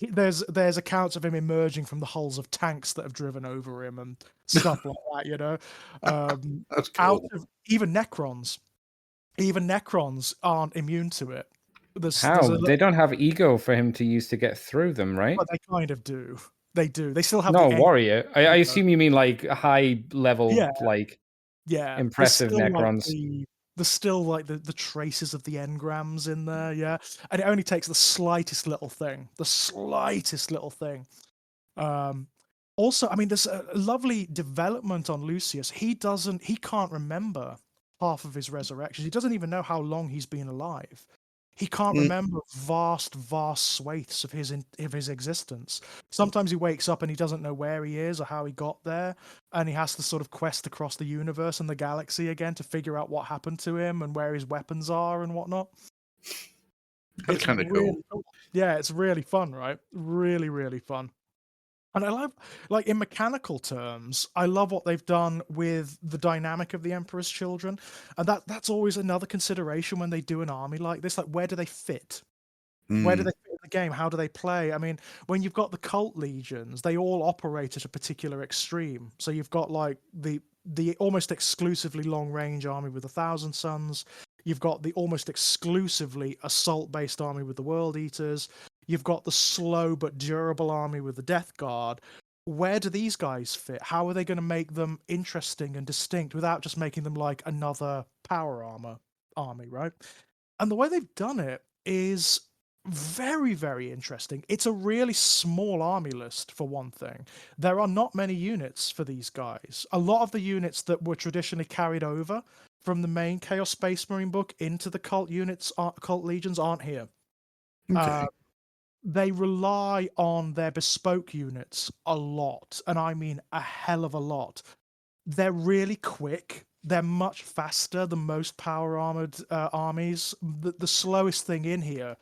There's accounts of him emerging from the hulls of tanks that have driven over him and stuff like that, you know. That's Out cool. of even Necrons aren't immune to it. There's How? They don't have ego for him to use to get through them, right? but they kind of do. They do. They still have No, the warrior. I ego. assume you mean like a high level, Yeah. like Yeah, impressive Necrons. There's still like the traces of the engrams in there, yeah. And it only takes the slightest little thing. Also, I mean, there's a lovely development on Lucius. He can't remember half of his resurrections. He doesn't even know how long he's been alive. He can't remember vast swathes of his existence. Sometimes he wakes up and he doesn't know where he is or how he got there, and he has to sort of quest across the universe and the galaxy again to figure out what happened to him and where his weapons are and whatnot. That's kind of really cool. Yeah, it's really fun, right? Really, really fun. And I love, like, in mechanical terms, I love what they've done with the dynamic of the Emperor's Children. And that's always another consideration when they do an army like this. Like, where do they fit? Where do they fit in the game? How do they play? I mean, when you've got the cult legions, they all operate at a particular extreme. So you've got, like, the almost exclusively long-range army with 1,000 Suns. You've got the almost exclusively assault-based army with the World Eaters. You've got the slow but durable army with the Death Guard. Where do these guys fit? How are they going to make them interesting and distinct without just making them like another power armor army, right? And the way they've done it is very, very interesting. It's a really small army list, for one thing. There are not many units for these guys. A lot of the units that were traditionally carried over from the main Chaos Space Marine book into the cult legions aren't here. Okay. They rely on their bespoke units a lot, and I mean a hell of a lot. They're really quick. They're much faster than most power armored armies. The slowest thing in here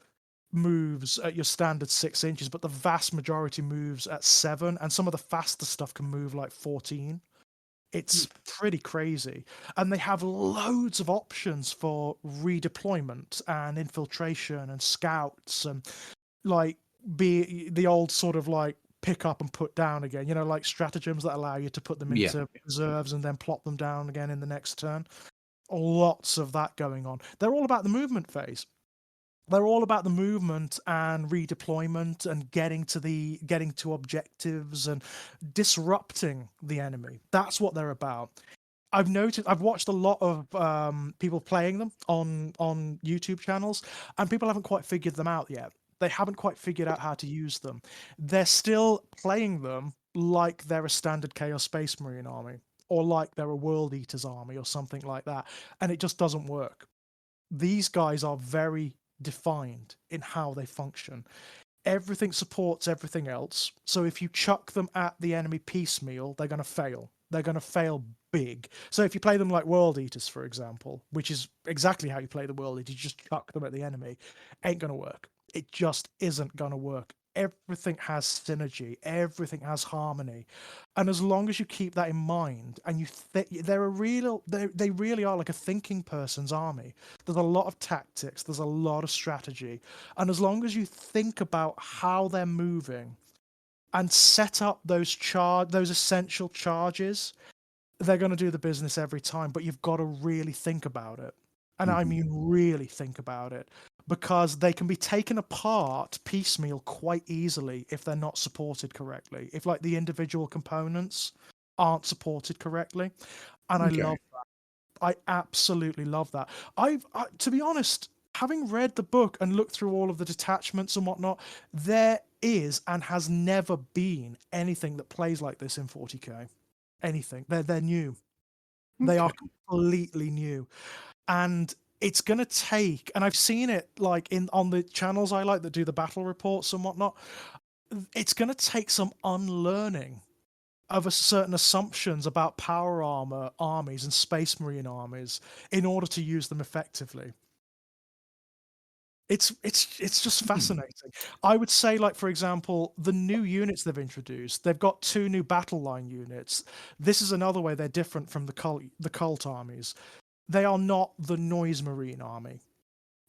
moves at your standard 6 inches, but the vast majority moves at 7, and some of the faster stuff can move like 14. It's pretty crazy. And they have loads of options for redeployment and infiltration and scouts and like be the old sort of like pick up and put down again, you know, like stratagems that allow you to put them into reserves and then plop them down again in the next turn. Lots of that going on. They're all about the movement phase. They're all about the movement and redeployment and getting to objectives and disrupting the enemy. That's what they're about. I've watched a lot of people playing them on YouTube channels, and people haven't quite figured them out yet. They haven't quite figured out how to use them. They're still playing them like they're a standard Chaos Space Marine army, or like they're a World Eaters army, or something like that, and it just doesn't work. These guys are very defined in how they function. Everything supports everything else. So if you chuck them at the enemy piecemeal, they're going to fail. They're going to fail big. So if you play them like World Eaters, for example, which is exactly how you play the World Eaters, you just chuck them at the enemy, ain't going to work. It just isn't going to work. Everything has synergy, everything has harmony, and as long as you keep that in mind, and they really are like a thinking person's army. There's a lot of tactics, there's a lot of strategy, and as long as you think about how they're moving and set up those essential charges, they're going to do the business every time. But you've got to really think about it, and I mean really think about it, because they can be taken apart piecemeal quite easily if they're not supported correctly, if like the individual components aren't supported correctly. And I love that. I absolutely love that. To be honest, having read the book and looked through all of the detachments and whatnot, there is and has never been anything that plays like this in 40k. Anything. They're new. They are completely new. And it's going to take, and I've seen it like on the channels I like that do the battle reports and whatnot, it's going to take some unlearning of certain assumptions about power armor armies and space marine armies in order to use them effectively. It's just fascinating. I would say, like, for example, the new units they've introduced, they've got 2 new battle line units. This is another way they're different from the cult armies. They are not the Noise Marine army,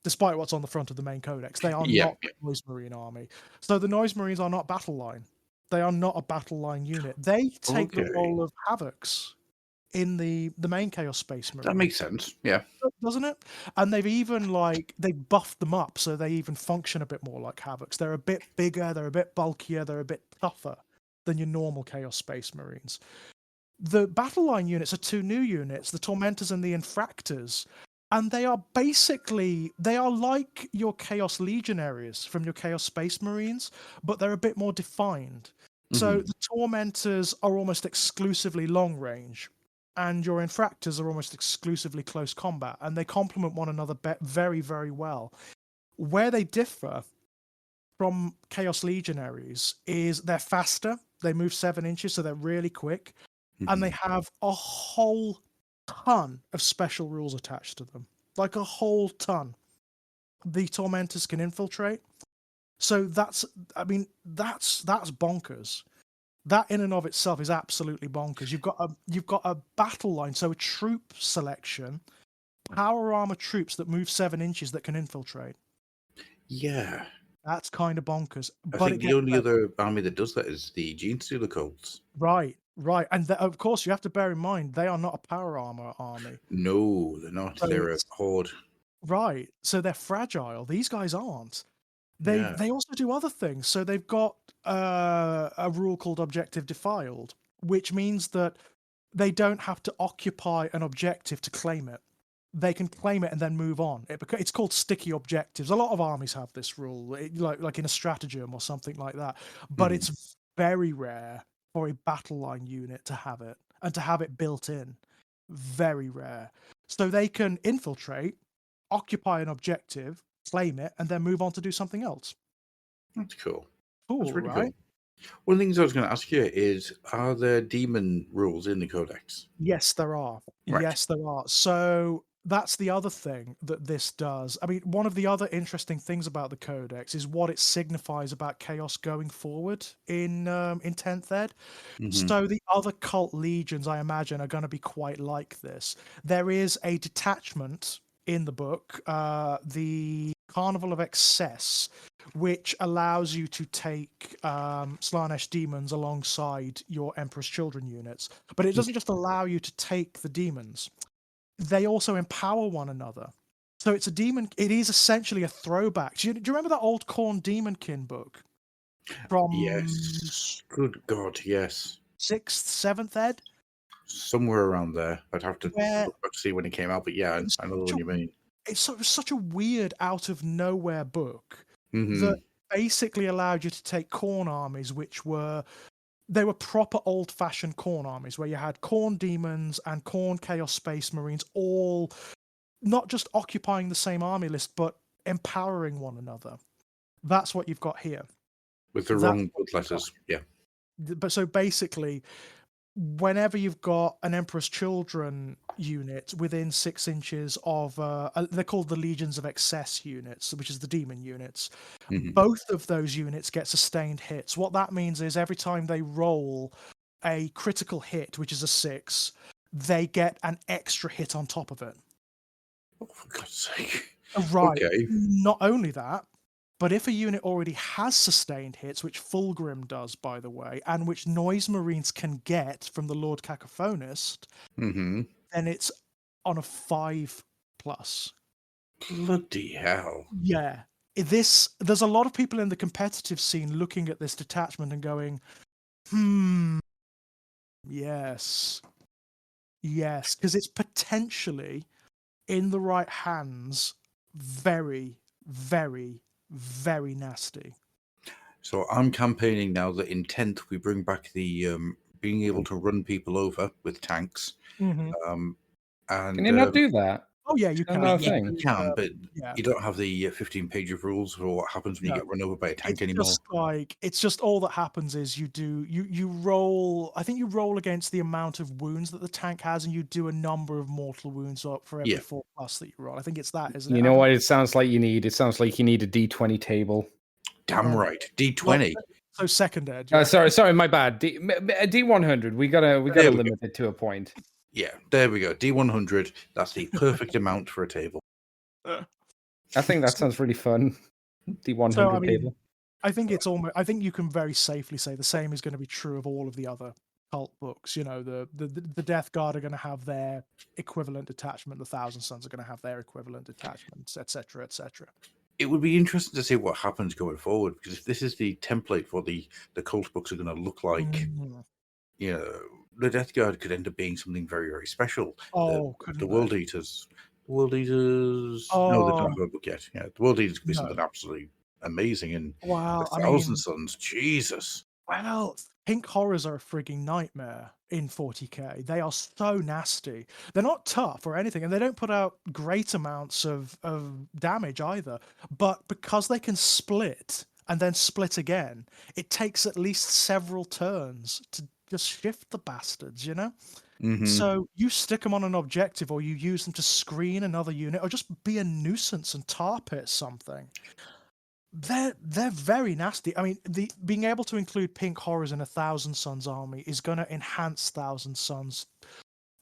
despite what's on the front of the main codex. They are not the Noise Marine army. So the Noise Marines are not battle line. They are not a battle line unit. They take the role of Havocs in the main Chaos Space Marine. That makes sense. Yeah. Doesn't it? And they've even they buffed them up so they even function a bit more like Havocs. They're a bit bigger, they're a bit bulkier, they're a bit tougher than your normal Chaos Space Marines. The battle line units are 2 new units, the Tormentors and the Infractors, and they are like your Chaos Legionaries from your Chaos Space Marines, but they're a bit more defined. So the Tormentors are almost exclusively long range, and your Infractors are almost exclusively close combat, and they complement one another very, very well. Where they differ from Chaos Legionaries is they're faster, they move 7 inches, so they're really quick, and they have a whole ton of special rules attached to them. Like a whole ton. The Tormentors can infiltrate. So that's bonkers. That in and of itself is absolutely bonkers. You've got a battle line, so a troop selection, power armor troops that move 7 inches that can infiltrate. Yeah. That's kind of bonkers. I think the only other army that does that is the Genestealer cults. Right. And of course, you have to bear in mind, they are not a power armor army. No, they're not. So they're a horde. Right. So they're fragile. These guys aren't. They also do other things. So they've got a rule called Objective Defiled, which means that they don't have to occupy an objective to claim it. They can claim it and then move on. It's called sticky objectives. A lot of armies have this rule, like in a stratagem or something like that. But it's very rare for a battle line unit to have it and to have it built in. Very rare. So they can infiltrate, occupy an objective, claim it, and then move on to do something else. That's cool. Cool, That's really right? cool. One of the things I was going to ask you is, are there demon rules in the codex? Yes, there are. Right. Yes, there are. So that's the other thing that this does. I mean, one of the other interesting things about the codex is what it signifies about chaos going forward in 10th ed. So the other cult legions, I imagine, are going to be quite like this. There is a detachment in the book, the Carnival of Excess, which allows you to take Slaanesh demons alongside your Emperor's Children units. But it doesn't just allow you to take the demons. They also empower one another. So it's a demon. It is essentially a throwback. Do you remember that old Khorne Demonkin book? From Yes. Good God, yes. 6th, 7th ed? Somewhere around there. I'd have to look back to see when it came out, but yeah, I know what you mean. It's such a weird, out of nowhere book that basically allowed you to take Khorne armies, they were proper old-fashioned Khorne armies, where you had Khorne demons and Khorne Chaos Space Marines, all not just occupying the same army list, but empowering one another. That's what you've got here. With the wrong blood letters, yeah. But so basically, whenever you've got an Emperor's Children unit within 6 inches of, they're called the Legions of Excess units, which is the demon units. Both of those units get sustained hits. What that means is every time they roll a critical hit, which is a 6, they get an extra hit on top of it. Oh, for God's sake. Right. Okay. Not only that, but if a unit already has sustained hits, which Fulgrim does, by the way, and which Noise Marines can get from the Lord Cacophonist, then it's on a 5+. Bloody hell. Yeah. There's a lot of people in the competitive scene looking at this detachment and going, yes. Yes, because it's potentially, in the right hands, very, very, very nasty. So I'm campaigning now that in 10th we bring back the being able to run people over with tanks. And Can you not do that? Oh yeah, you can. Another yeah, thing. you can, but Yeah. you don't have the 15-page of rules for what happens when you get run over by a tank anymore. It's just all that happens is you roll. I think you roll against the amount of wounds that the tank has, and you do a number of mortal wounds up for every 4+ that you roll. I think it's that, isn't it? You know what it sounds like you need? It sounds like you need a D20 table. Damn right, D20. So second ed. Sorry, my bad. D100. We gotta limit it to a point. Yeah, there we go. D100. That's the perfect amount for a table. I think that sounds really fun. D100 table. I think it's almost. I think you can very safely say the same is going to be true of all of the other cult books. You know, the Death Guard are going to have their equivalent detachment. The Thousand Sons are going to have their equivalent detachments, etc., etc. It would be interesting to see what happens going forward, because if this is the template for the cult books are going to look like, you know, the Death Guard could end up being something very, very special. The World Eaters. The World Eaters. No, they don't have a book yet. Yeah, the World Eaters could be something absolutely amazing. And the Thousand Sons, Jesus. Well, pink horrors are a frigging nightmare in 40k. They are so nasty. They're not tough or anything, and they don't put out great amounts of damage either. But because they can split and then split again, it takes at least several turns to just shift the bastards, you know? So you stick them on an objective, or you use them to screen another unit, or just be a nuisance and tar pit something. They're very nasty. I mean, being able to include pink horrors in a Thousand Sons army is going to enhance Thousand Sons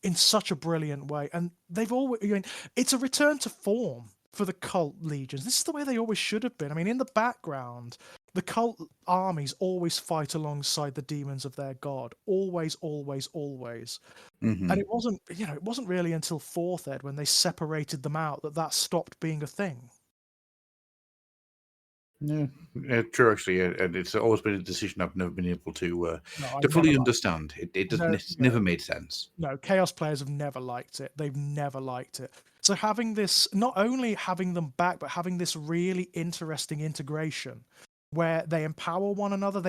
in such a brilliant way. And they've always, I mean, it's a return to form for the cult legions. This is the way they always should have been. I mean, in the background, the cult armies always fight alongside the demons of their god. Always, always, always. And it wasn't really until 4th ed when they separated them out that stopped being a thing. Yeah, true. Actually, and it's always been a decision I've never been able to fully understand. It doesn't. It's never made sense. No, Chaos players have never liked it. They've never liked it. So having this, not only having them back, but having this really interesting integration where they empower one another.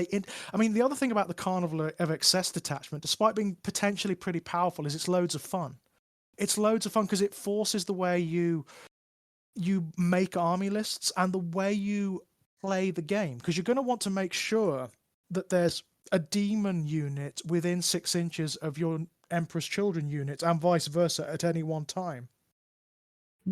I mean, the other thing about the Carnival of Excess detachment, despite being potentially pretty powerful, is it's loads of fun. It's loads of fun because it forces the way you make army lists and the way you play the game, because you're going to want to make sure that there's a demon unit within 6 inches of your Emperor's Children unit and vice versa at any one time.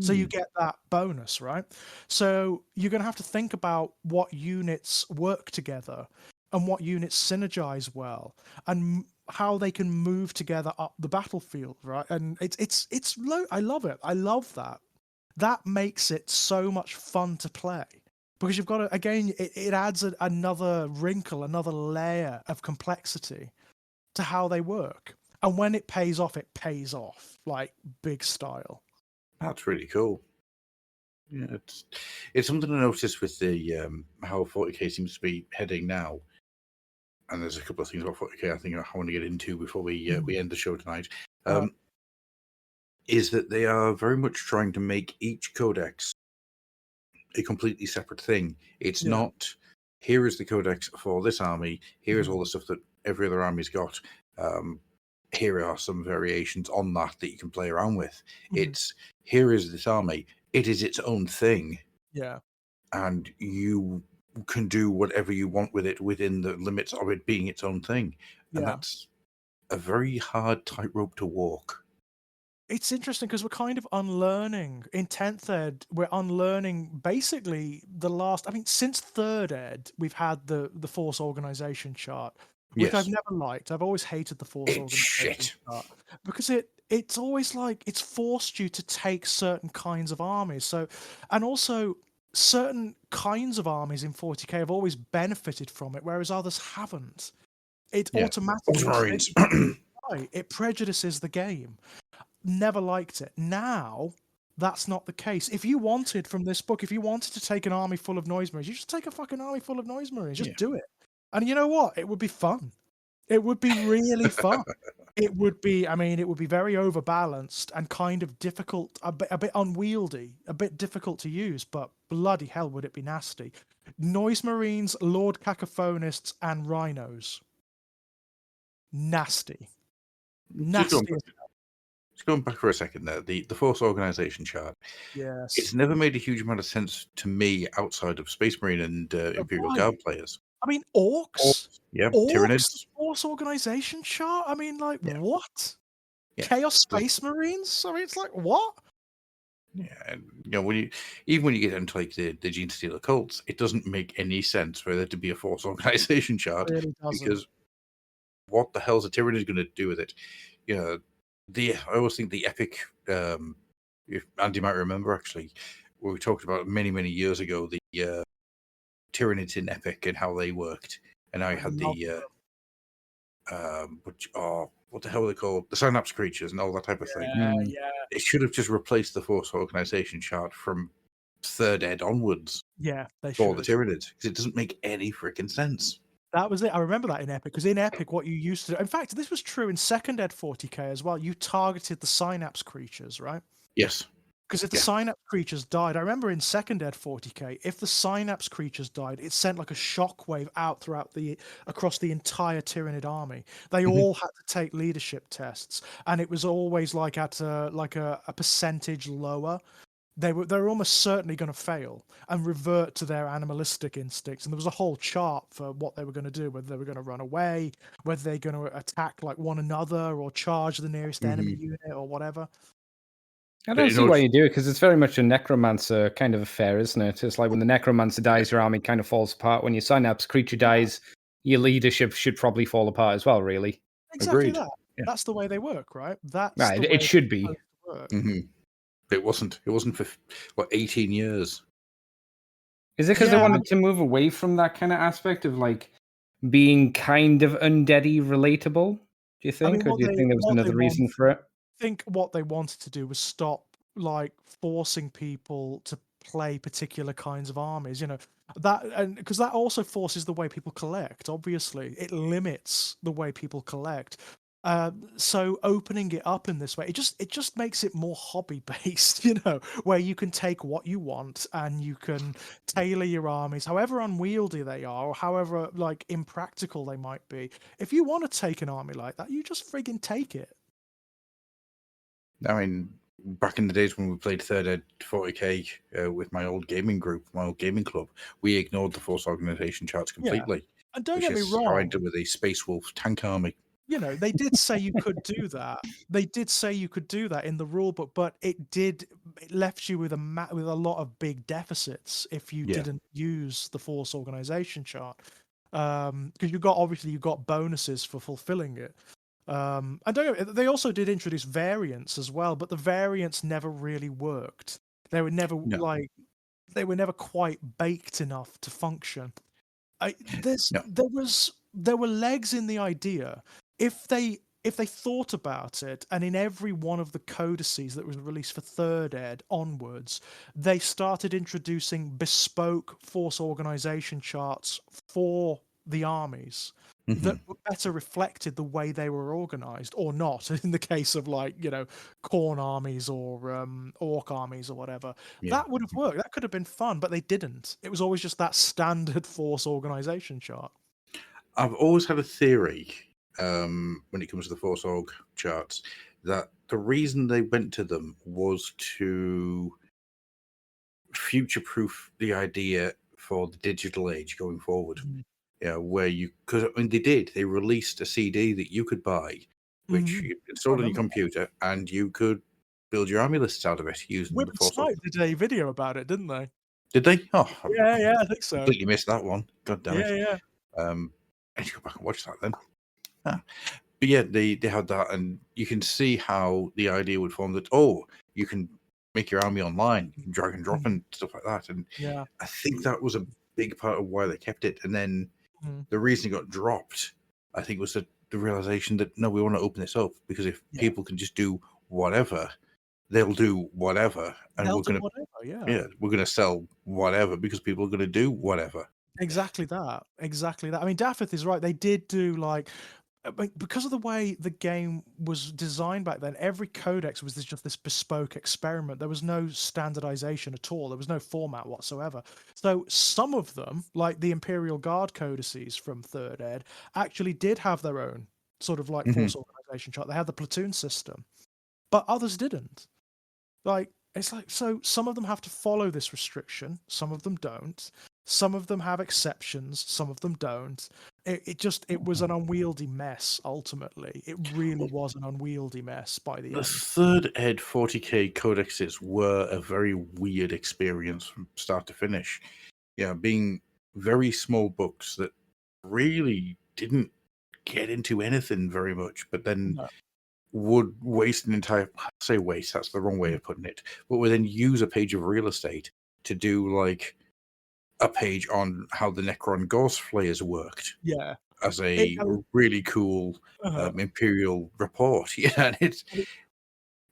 So you get that bonus, right? So you're going to have to think about what units work together and what units synergize well and how they can move together up the battlefield, right? And I love it. I love that. That makes it so much fun to play. Because you've got to, again, it adds another wrinkle, another layer of complexity to how they work. And when it pays off like big style. That's really cool. Yeah, it's something I noticed with the how 40k seems to be heading now. And there's a couple of things about 40k I think I want to get into before we end the show tonight. Is that they are very much trying to make each codex a completely separate thing. It's not, here is the codex for this army, here is all the stuff that every other army's got. Here are some variations on that you can play around with. It's, here is this army, it is its own thing. Yeah. And you can do whatever you want with it within the limits of it being its own thing. And that's a very hard tightrope to walk. It's interesting because we're kind of unlearning in 10th ed. We're unlearning basically the last. I mean, since 3rd ed, we've had the force organization chart, which I've Yes. never liked. I've always hated the force It's organization shit. chart because it's always like it's forced you to take certain kinds of armies. So, and also certain kinds of armies in 40k have always benefited from it, whereas others haven't. It Yeah. automatically Ultramarines. it prejudices the game. Never liked it. Now, that's not the case. If you wanted from this book, if you wanted to take an army full of noise marines, you just take a fucking army full of noise marines. Just Yeah. do it. And you know what? It would be fun. It would be really fun. It would be, I mean, it would be very overbalanced and kind of difficult, a bit unwieldy, a bit difficult to use, but bloody hell would it be nasty. Noise marines, Lord Cacophonists, and rhinos. Nasty. Nasty. Just going back for a second there, the force organization chart. Yes. It's never made a huge amount of sense to me outside of Space Marine and Imperial Why? Guard players. I mean, orcs. Yeah, Orcs, Tyranids. Force organization chart. I mean, like Yeah. what? Yeah. Chaos Space Marines. I mean, it's like what? Yeah, and when you get into like the Gene Stealer cults, it doesn't make any sense for there to be a force organization chart It really doesn't. because what the hell's a Tyranid going to do with it? I always think the epic. If Andy might remember, actually, we talked about many years ago the Tyranids in Epic and how they worked, and I had the what the hell are they called? The synapse creatures and all that type of thing. Yeah. It should have just replaced the force organization chart from 3rd ed onwards Yeah, they for the should. Tyranids because it doesn't make any freaking sense. That was it. I remember that in Epic, because in Epic, what you used to do, in fact, this was true in 2nd Ed 40k as well. You targeted the synapse creatures, right? Yes. Because if the Yeah. synapse creatures died, I remember in 2nd Ed 40k, if the synapse creatures died, it sent like a shockwave out across the entire Tyranid army. They all had to take leadership tests, and it was always like at a percentage lower. They were almost certainly going to fail and revert to their animalistic instincts. And there was a whole chart for what they were going to do, whether they were going to run away, whether they're going to attack like one another or charge the nearest enemy unit or whatever. I don't see why you do it, because it's very much a necromancer kind of affair, isn't it? It's like when the necromancer dies, your army kind of falls apart. When your synapse creature dies, your leadership should probably fall apart as well, really. Exactly Agreed. that. Yeah. That's the way they work, right? That's Right, the way it should be. it's supposed to work. It wasn't. It wasn't for 18 years. Is it because they Yeah. wanted to move away from that kind of aspect of like being kind of undeady relatable? Do you think, or do you think there was another reason for it? I think what they wanted to do was stop like forcing people to play particular kinds of armies, that, and because that also forces the way people collect. Obviously, it limits the way people collect. So opening it up in this way, it just makes it more hobby based, where you can take what you want and you can tailor your armies however unwieldy they are or however like impractical they might be. If you want to take an army like that, you just friggin' take it. I mean, back in the days when we played 3rd Ed 40k with my old gaming group, my old gaming club, we ignored the force organization charts completely. And don't which get me is how I wrong, ended with a Space Wolf tank army. they did say you could do that. They did say you could do that in the rule book, but it left you with a lot of big deficits if you didn't use the force organization chart. Because you got bonuses for fulfilling it. And they also did introduce variants as well, but the variants never really worked. They were never they were never quite baked enough to function. There were legs in the idea if they thought about it, and in every one of the codices that was released for 3rd Ed onwards, they started introducing bespoke force organization charts for the armies that better reflected the way they were organized, or not, in the case of Khorne armies or orc armies or whatever. That would have worked. That could have been fun, but they didn't. It was always just that standard force organization chart. I've always had a theory when it comes to the force org charts that the reason they went to them was to future-proof the idea for the digital age going forward. Where they released a CD that you could buy which Mhm. you I installed on your remember. computer, and you could build your army lists out of it using Whip the and Force. Snipe did a video about it, didn't they? Did they? Oh, Yeah, yeah, I think so. completely missed that one. God damn it. Yeah, yeah. I need to go back and watch that then. Ah. But yeah, they had that, and you can see how the idea would form that, you can make your army online, you can drag and drop and stuff like that. And Yeah. I think that was a big part of why they kept it. And then Mhm. the reason it got dropped, I think, was the realization that no, we want to open this up, because if Yeah. people can just do whatever, they'll do whatever, and They'll we're do gonna whatever, we're gonna sell whatever because people are gonna do whatever. Exactly that. Exactly that. I mean, Daffeth is right. They did do like because of the way the game was designed back then, every codex was just this bespoke experiment. There was no standardization at all. There was no format whatsoever. So some of them, like the Imperial Guard codices from Third Ed, actually did have their own sort of like force organization chart. They had the platoon system, but others didn't. Like it's like so some of them have to follow this restriction, some of them don't. Some of them have exceptions, some of them don't. It was an unwieldy mess ultimately. It really was an unwieldy mess by the The end. Third Ed 40k codexes were a very weird experience from start to finish. Yeah, being very small books that really didn't get into anything very much, but then No. would waste an entire, say waste, that's the wrong way of putting it, but would then use a page of real estate to do like a page on how the Necron Ghost Flayers worked Yeah. as It, a really cool uh, Imperial report. Yeah, and it-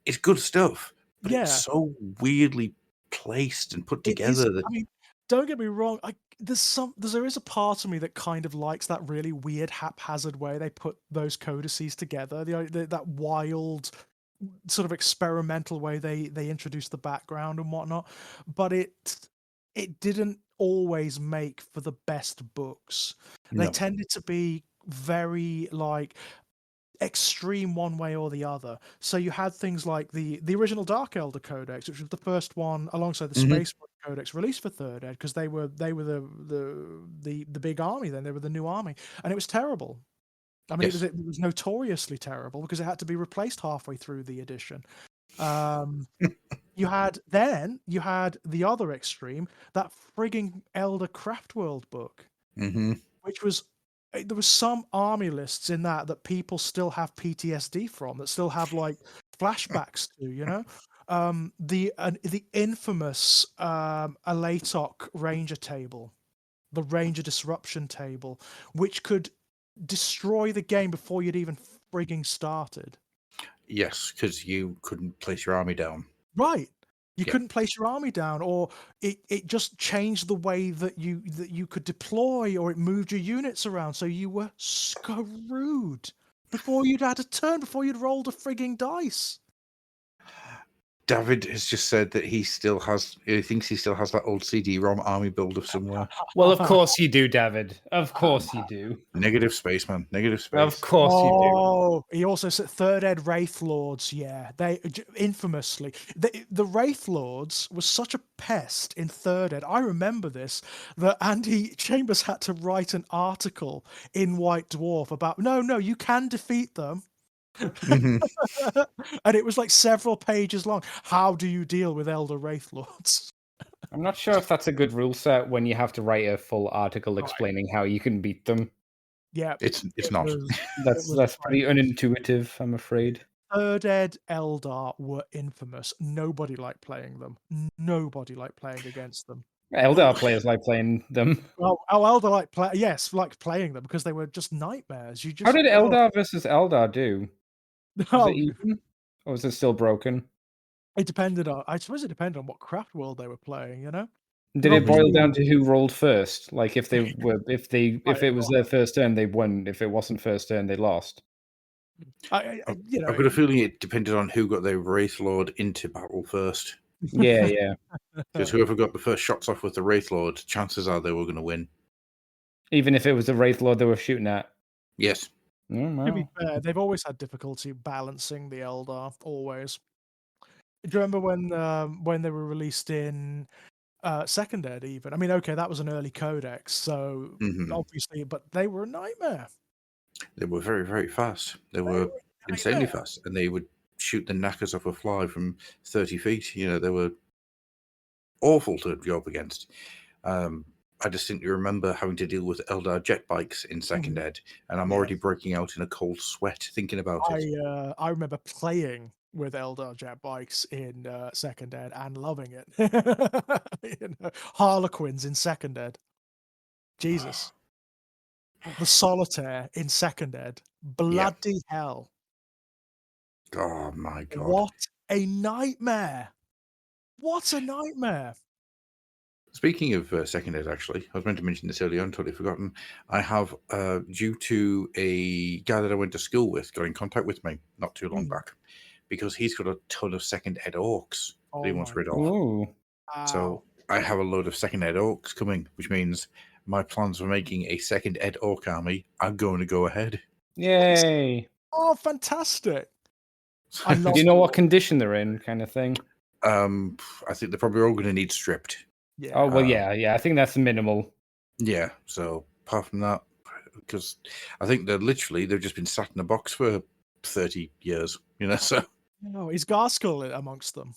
it's good stuff, but it's yeah. so weirdly placed and put It is. together that I mean, don't get me wrong. There is a part of me that kind of likes that really weird, haphazard way they put those codices together. That wild, sort of experimental way they introduce the background and whatnot. But it didn't always make for the best books. They no. tended to be very like extreme one way or the other. So you had things like the original Dark Elder Codex, which was the first one alongside the Mhm. Space Marine Codex released for Third Ed, because they were the big army then. They were the new army, and it was terrible. I mean, Yes. it was notoriously terrible because it had to be replaced halfway through the edition. Um, you had the other extreme, that frigging Elder Craftworld book, Hmm. which was there was some army lists in that people still have PTSD from, that still have like flashbacks to, the infamous Alatok Ranger table, the Ranger Disruption table, which could destroy the game before you'd even frigging started. Yes, because you couldn't place your army down. Right. You Yeah. couldn't place your army down, or it just changed the way that you could deploy, or it moved your units around, so you were screwed before you'd had a turn, before you'd rolled a frigging dice. David has just said that he thinks he still has that old CD-ROM army builder somewhere. Well, of course you do, David. Of course you do. Negative space, man. Negative space. Of course you do. Oh, he also said Third Ed Wraith Lords. Yeah, they infamously the Wraith Lords was such a pest in Third Ed. I remember this, that Andy Chambers had to write an article in White Dwarf about no, you can defeat them. Mhm. And it was like several pages long. How do you deal with Elder Wraith Lords? I'm not sure if that's a good rule set when you have to write a full article Right. explaining how you can beat them. Yeah, It's it not. was- That's pretty unintuitive, I'm afraid. Third Ed Eldar were infamous. Nobody liked playing them. Nobody liked playing against them. Eldar players like playing them. Well, Eldar liked playing them because they were just nightmares. You just How did Eldar versus Eldar do? Was Oh, it even? Or was it still broken? it depended on. I suppose it depended on what craft world they were playing. Did it boil Obviously- down to who rolled first? Like if it was Right. their first turn, they won. If it wasn't first turn, they lost. I've I've got a feeling it depended on who got their Wraith Lord into battle first. Yeah, yeah. Because whoever got the first shots off with the Wraith Lord, chances are they were going to win. Even if it was a Wraith Lord they were shooting at. Yes. Oh, To be wow. fair, they've always had difficulty balancing the Eldar. Always. Do you remember when they were released in Second Ed? Even, I mean, okay, that was an early codex, so Mhm. obviously, but they were a nightmare. They were very, very fast. They were insanely fast, and they would shoot the knackers off a fly from 30 feet. You know, they were awful to go up against. I distinctly remember having to deal with Eldar jet bikes in second ed, and I'm already breaking out in a cold sweat thinking about it. I remember playing with Eldar jet bikes in second ed and loving it. Harlequins in second ed. Jesus. The solitaire in second ed. Bloody hell. Oh my god! What a nightmare. What a nightmare. Speaking of second ed, actually, I was meant to mention this earlier on, totally forgotten. I have, due to a guy that I went to school with, got in contact with me not too long back, because he's got a ton of second ed orcs that he wants rid of. Ooh. So I have a load of second ed orcs coming, which means my plans for making a second ed orc army are going to go ahead. Yay. Oh, fantastic. I Do love you know what condition they're in, kind of thing? I think they're probably all going to need stripped. Yeah. Oh, well, yeah. I think that's minimal. Yeah, so apart from that, because I think they've just been sat in a box for 30 years, you know, so. No, is Garskull amongst them?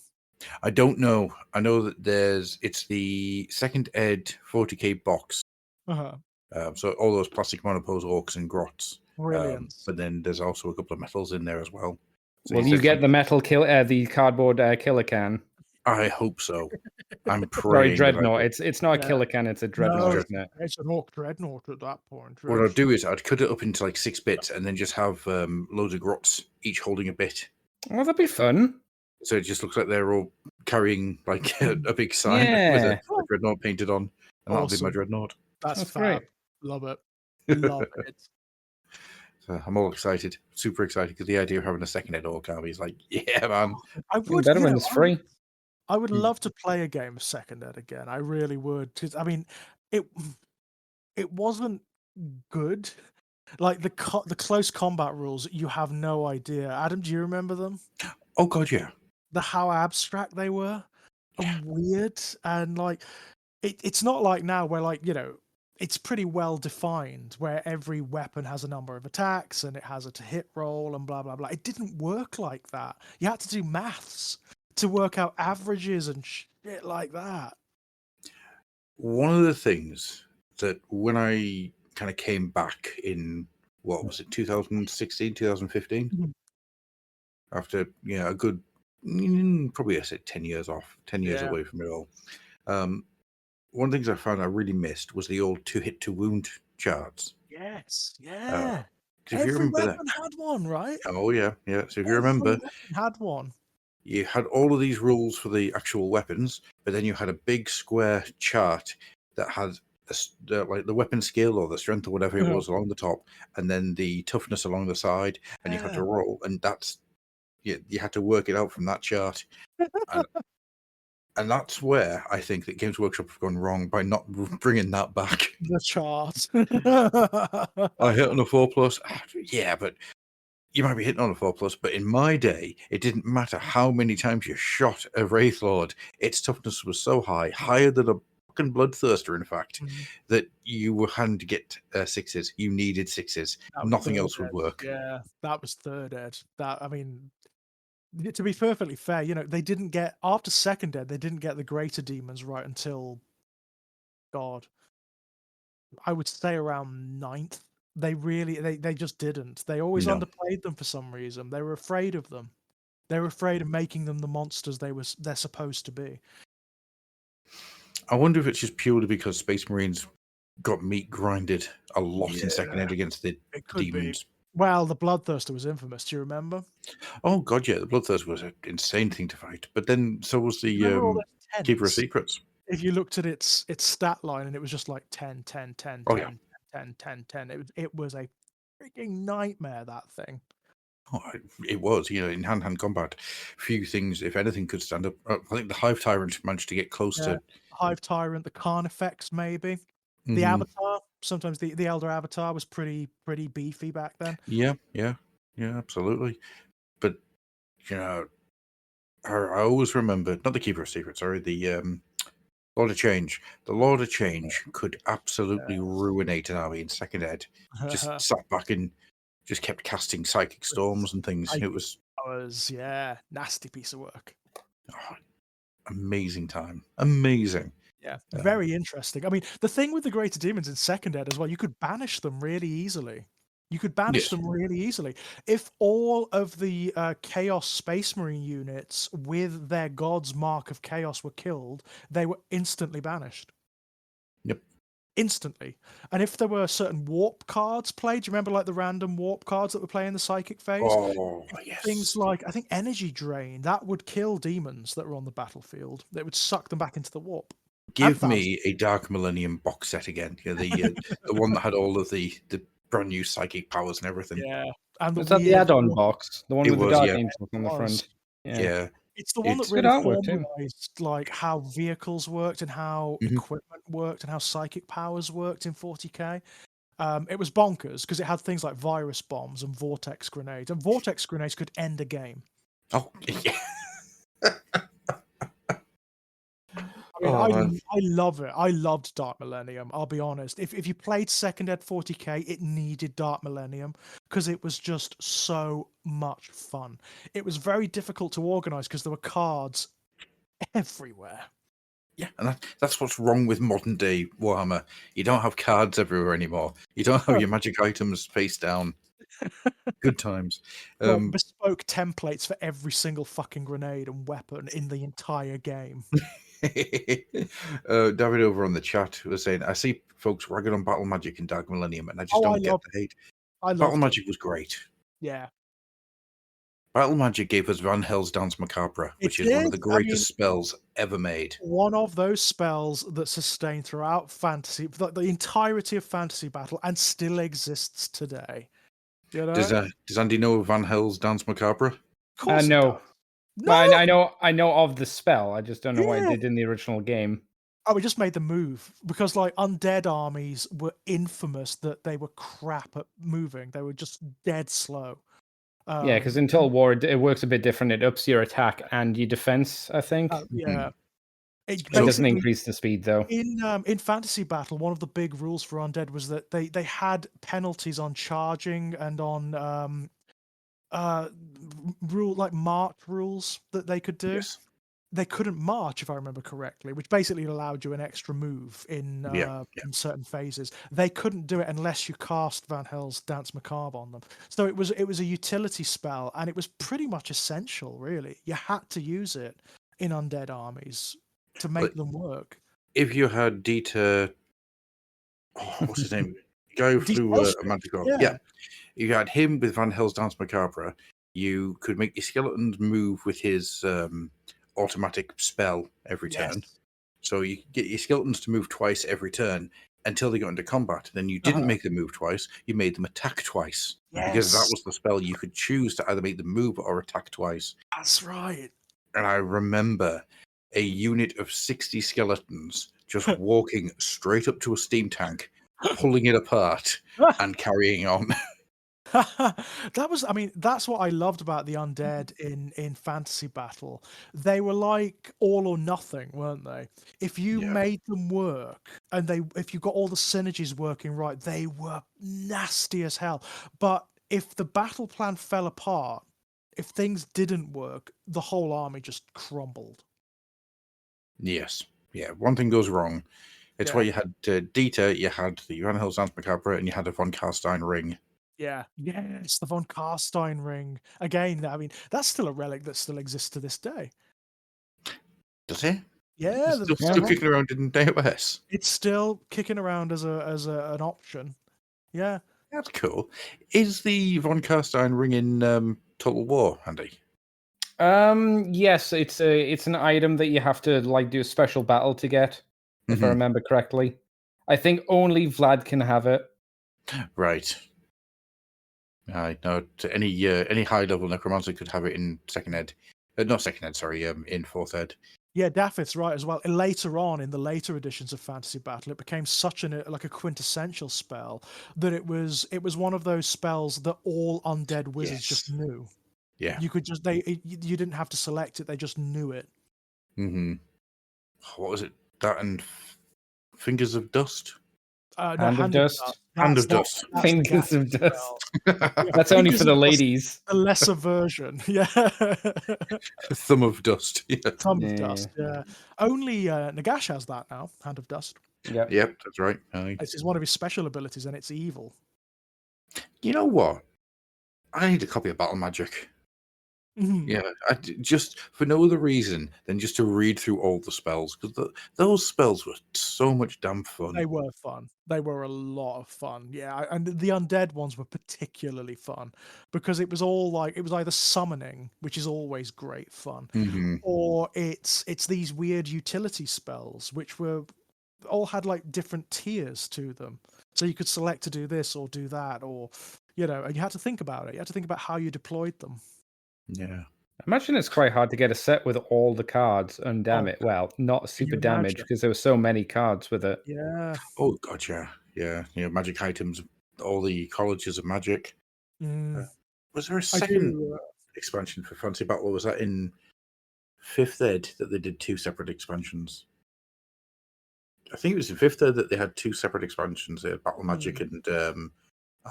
I don't know. I know that it's the second ed 40k box. Uh-huh. So all those plastic monopose orcs and grots. Brilliant. But then there's also a couple of metals in there as well. So Will you get the metal the cardboard killer can? I hope so. I'm praying. Sorry, dreadnought. It's not a Yeah. killer can, it's a dreadnought, isn't it? It's an orc dreadnought at that point. What I'd do is I'd cut it up into like 6 bits and then just have loads of grots, each holding a bit. Oh, that'd be fun. So it just looks like they're all carrying like a big sign with a dreadnought painted on. And that'll be my dreadnought. That's That's fab. great. Love it. Love it. So I'm all excited, super excited, because the idea of having a second ed orc army is like, yeah, man. I would Better you when know, it's free. I would love to play a game of second ed again. I really would. 'Cause, I mean, it wasn't good. Like the close combat rules, you have no idea. Adam, do you remember them? Oh god, yeah. How abstract they were, and weird, and like it's not like now where, like, you know, it's pretty well defined where every weapon has a number of attacks and it has a hit roll and blah blah blah. It didn't work like that. You had to do maths to work out averages and shit like that. One of the things that when I kind of came back in, what was it, 2016, 2015? Mhm. After, a good, probably I said 10 years off, 10 years Yeah. away from it all. One of the things I found I really missed was the old 2-hit to wound charts. Yes, yeah. 'Cause if you Every remember weapon had one, right? Oh yeah. So if you Every remember, weapon had one. you had all of these rules for the actual weapons, but then you had a big square chart that had like the weapon skill or the strength or whatever it was along the top, and then the toughness along the side, and you had to roll, and that's you had to work it out from that chart, and that's where I think that Games Workshop have gone wrong by not bringing that back. The chart. I hit on a 4+. Yeah, but you might be hitting on a 4+, but in my day, it didn't matter how many times you shot a Wraith Lord. Its toughness was so high, higher than a fucking Bloodthirster, in fact, that you had to get 6s. You needed 6s. Nothing else would work. Yeah, that was third ed. That, I mean, to be perfectly fair, you know, they didn't get, after second ed, they didn't get the greater demons right until, God, I would say around 9th. They just didn't. They always No. underplayed them for some reason. They were afraid of them. They were afraid of making them the monsters they're supposed to be. I wonder if it's just purely because Space Marines got meat grinded a lot in second ed against the demons. Well, the Bloodthirster was infamous. Do you remember? Oh god, yeah, the Bloodthirst was an insane thing to fight. But then so was the Remember all those Keeper of tents? Secrets. If you looked at its stat line and it was just like 10, 10, 10, Oh, 10, 10, 10, 10. It was a freaking nightmare, that thing. Oh, it was, in hand-to-hand combat. Few things, if anything, could stand up. I think the Hive Tyrant managed to get close to Hive Tyrant, the Carnifex, maybe. The Avatar. Sometimes the Elder Avatar was pretty beefy back then. Yeah, absolutely. But I always remember, not the Keeper of Secrets, sorry, the Lord of Change. The Lord of Change could absolutely ruinate an army in second ed. Just sat back and just kept casting psychic storms and things. It was nasty piece of work. amazing time. Amazing. Yeah, very interesting. I mean, the thing with the greater demons in second ed as well, you could banish them really easily. You could banish them really easily. If all of the Chaos Space Marine units with their god's mark of chaos were killed, they were instantly banished. Yep. Instantly. And if there were certain warp cards played, do you remember like the random warp cards that were playing in the psychic phase? Oh, yes. Things like, I think, energy drain, that would kill demons that were on the battlefield. That would suck them back into the warp. Give me a Dark Millennium box set again. Yeah, the one that had all of the brand new psychic powers and everything. Yeah. And Was that the add-on box? The one with the Dark Angels on the front? Yeah. It's the one that really formalized like how vehicles worked and how equipment worked and how psychic powers worked in 40k. It was bonkers because it had things like virus bombs and vortex grenades, and vortex grenades could end a game. Oh, yeah. I mean, I love it. I loved Dark Millennium. I'll be honest. If you played Second Ed 40k, it needed Dark Millennium because it was just so much fun. It was very difficult to organize because there were cards everywhere. Yeah, and that's what's wrong with modern day Warhammer. You don't have cards everywhere anymore. You don't have your magic items face down. Good times. Bespoke templates for every single fucking grenade and weapon in the entire game. David over on the chat was saying, I see folks ragging on Battle Magic and Dark Millennium, and I just don't get the hate. Battle Magic was great. Yeah. Battle Magic gave us Van Hell's Dance Macabre, which is one of the greatest spells ever made. One of those spells that sustained throughout fantasy, the entirety of Fantasy Battle, and still exists today. You know? Does Andy know of Van Hell's Dance Macabre? Of course no. No. Well, I know of the spell. I just don't know what it did in the original game. Oh, we just made the move because like undead armies were infamous that they were crap at moving. They were just dead slow. Yeah, because in Total War it works a bit different. It ups your attack and your defense, I think. Yeah. It doesn't increase the speed though. In Fantasy Battle, one of the big rules for undead was that they had penalties on charging and on march rules that they could do. Yes. They couldn't march, if I remember correctly, which basically allowed you an extra move in certain phases. They couldn't do it unless you cast Van Hell's Dance Macabre on them. So it was a utility spell, and it was pretty much essential, really. You had to use it in undead armies to make them work. If you had Dieter, what's his name? The guy who flew a magic orb. Yeah. You had him with Van Hell's Dance Macabre. You could make your skeletons move with his automatic spell every turn. So you get your skeletons to move twice every turn until they got into combat. Then you didn't make them move twice. You made them attack twice. Because that was the spell you could choose to either make them move or attack twice. That's right. And I remember a unit of 60 skeletons just walking straight up to a steam tank, pulling it apart and carrying on. That's what I loved about the undead in Fantasy Battle. They were like all or nothing, weren't they? If you made them work and if you got all the synergies working right, they were nasty as hell. But if the battle plan fell apart, if things didn't work, the whole army just crumbled. Yes. Yeah. One thing goes wrong. It's why you had Dieter, you had the Van Hell's Dance Macabre, and you had a von Carstein ring. Yeah. Yes, the von Carstein ring. Again, I mean, that's still a relic that still exists to this day. Does it? Yeah. It's still kicking around in AOS. It's still kicking around as an option. Yeah. That's cool. Is the von Carstein ring in Total War, Andy? Yes, it's an item that you have to like do a special battle to get, if I remember correctly. I think only Vlad can have it. Right. I know any high level necromancer could have it in second ed. Not second ed, sorry, in fourth ed. Yeah, Daffy's right as well. Later on, in the later editions of Fantasy Battle, it became such a quintessential spell that it was one of those spells that all undead wizards just knew. Yeah, you could just you didn't have to select it; they just knew it. What was it? That and Fingers of Dust. No, Hand of Dust. Hand of That's Dust. the Fingers gas of spell. Dust. Yeah, That's only Fingers for the of Dust, ladies. the lesser version. Yeah. Thumb of Dust. Yeah. Thumb of Yeah. Dust. Yeah. Only Nagash has that now. Hand of Dust. Yep. Yep, that's right. Aye. This is one of his special abilities, and it's evil. You know what? I need a copy of Battle Magic. Mhm. Yeah, just for no other reason than just to read through all the spells, because those spells were so much damn fun. They were fun. They were a lot of fun. Yeah, and the undead ones were particularly fun because it was all like it was either summoning, which is always great fun, Mhm. or it's these weird utility spells which were all had like different tiers to them. So you could select to do this or do that, or and you had to think about it. You had to think about how you deployed them. Yeah. I imagine it's quite hard to get a set with all the cards and damage. Well, not super you damage imagine? because there were so many cards with it. Yeah. Oh God, yeah, yeah. Magic items, all the colleges of magic. Mm. Was there a I second do. expansion for Fantasy Battle? Or was that in fifth ed that they did two separate expansions? I think it was in fifth ed that they had two separate expansions. They had Battle Magic and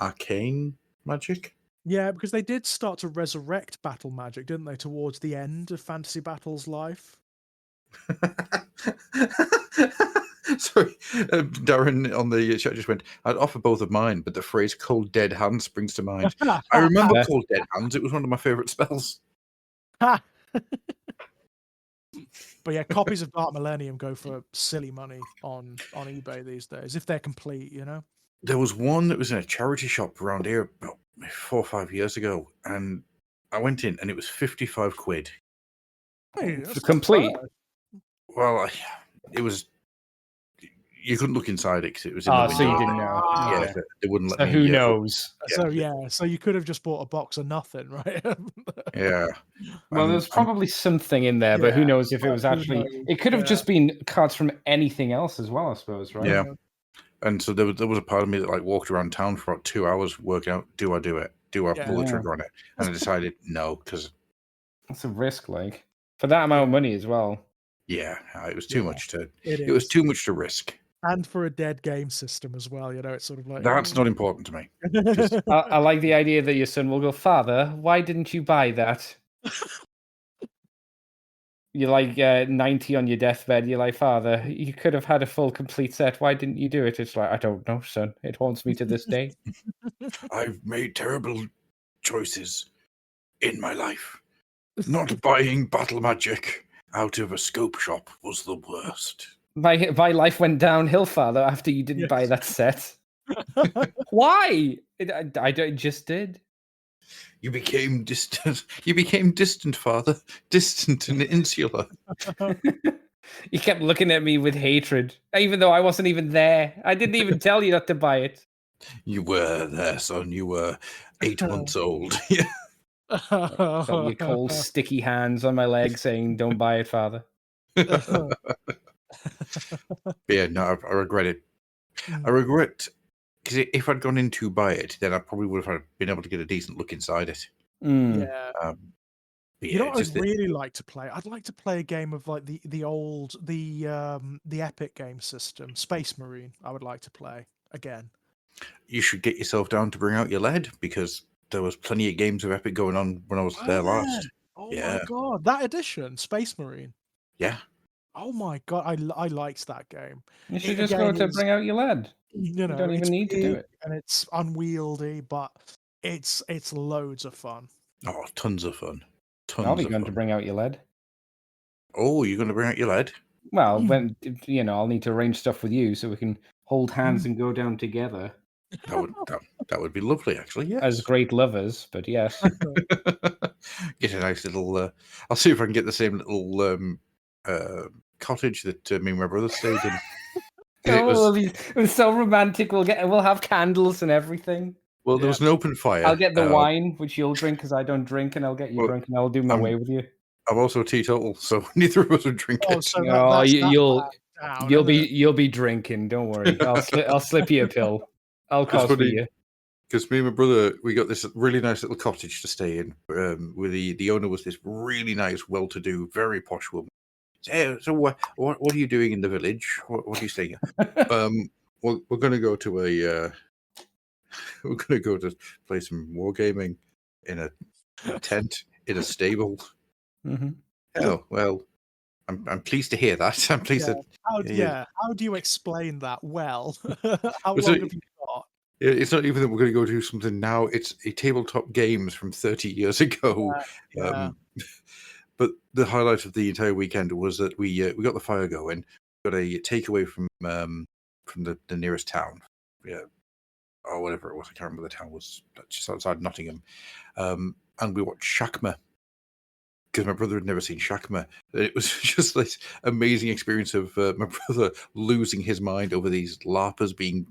Arcane Magic. Yeah, because they did start to resurrect battle magic, didn't they, towards the end of Fantasy Battle's life? Sorry, Darren on the chat just went, I'd offer both of mine, but the phrase cold dead hand springs to mind. I remember Yeah. cold dead hands. It was one of my favourite spells. Ha! But yeah, copies of Dark Millennium go for silly money on eBay these days, if they're complete, There was one that was in a charity shop around here about 4 or 5 years ago, and I went in and it was 55 quid. Hey, For that's not complete. bad. Well, it was, you couldn't look inside it because it was in the Oh, window. so you didn't know. Yeah, Okay. they wouldn't let So me. who knows? So you could have just bought a box of nothing, right? Yeah. Well, there's probably something in there, but who Yeah, knows if it but was who actually. knows? It could have Yeah. just been cards from anything else as well, I suppose, right? Yeah. And so there was a part of me that walked around town for about 2 hours working out, do I do it? Do I pull the Yeah. trigger on it? And I decided no, because That's a risk, for that amount of money as well. yeah, it was too much to. It was is. too much to risk. And for a dead game system as well, it's sort of like That's not important to me. I like the idea that your son will go, Father, why didn't you buy that? You're 90 on your deathbed. You're like, Father, you could have had a full complete set. Why didn't you do it? It's like, I don't know, son. It haunts me to this day. I've made terrible choices in my life. Not buying battle magic out of a scope shop was the worst. My life went downhill, Father, after you didn't buy that set. Why? I just did. You became distant. You became distant, Father. Distant and insular. You kept looking at me with hatred, even though I wasn't even there. I didn't even tell you not to buy it. You were there, son. You were 8 months old. Yeah. Felt your cold, sticky hands on my leg saying, don't buy it, Father. Yeah, no, I regret it. I regret, because if I'd gone in to buy it, then I probably would have been able to get a decent look inside it. Yeah. You know what I'd really like to play? I'd like to play a game of like the old the Epic game system, Space Marine. I would like to play again. You should get yourself down to bring out your lead, because there was plenty of games of Epic going on when I was there last. Oh Yeah. my god, that edition, Space Marine. Yeah. Oh my god, I liked that game. You should just go to bring out your lead. You don't even need to do it. And it's unwieldy, but it's loads of fun. Oh, tons of fun. I'll be going to bring out your lead. Oh, you're going to bring out your lead? Well, when I'll need to arrange stuff with you so we can hold hands and go down together. That would be lovely, actually. Yes. As great lovers, but yes. Get a nice little. I'll see if I can get the same little cottage that me and my brother stayed in. It was so romantic. We'll have candles and everything. Well, there was an open fire. I'll get the wine, which you'll drink because I don't drink, and I'll get you drunk, and I'll do my way with you. I'm also teetotal, so neither of us would drink it. So you'll be drinking. Don't worry. I'll slip you a pill. I'll cost you. Because me and my brother, we got this really nice little cottage to stay in. Where the owner was this really nice, well-to-do, very posh woman. So what are you doing in the village? What are you staying at? we're going to go to a we're going to go to play some wargaming in a tent in a stable. Mm-hmm. Oh well, I'm pleased to hear that. I'm pleased Yeah. that How do you explain that well? How Was long it- have you got? it's not even that we're going to go do something now. It's a tabletop games from 30 years ago. Yeah. But the highlight of the entire weekend was that we got the fire going, got a takeaway from the nearest town, or whatever it was. I can't remember the town was just outside Nottingham, and we watched Shakma because my brother had never seen Shakma. It was just this amazing experience of my brother losing his mind over these larpers being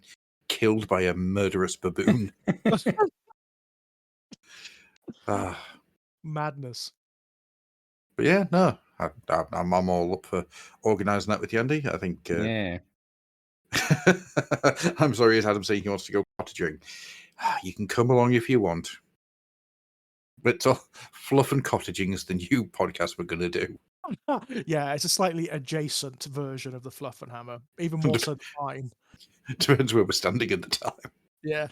killed by a murderous baboon. Ah. Madness. But yeah, no, I'm all up for organising that with you, Andy. I think. Yeah. I'm sorry, as Adam saying he wants to go cottaging. You can come along if you want. But Fluff and Cottaging is the new podcast we're going to do. Yeah, it's a slightly adjacent version of the Fluffenhammer, even more so than mine. Depends where we're standing at the time. Yeah.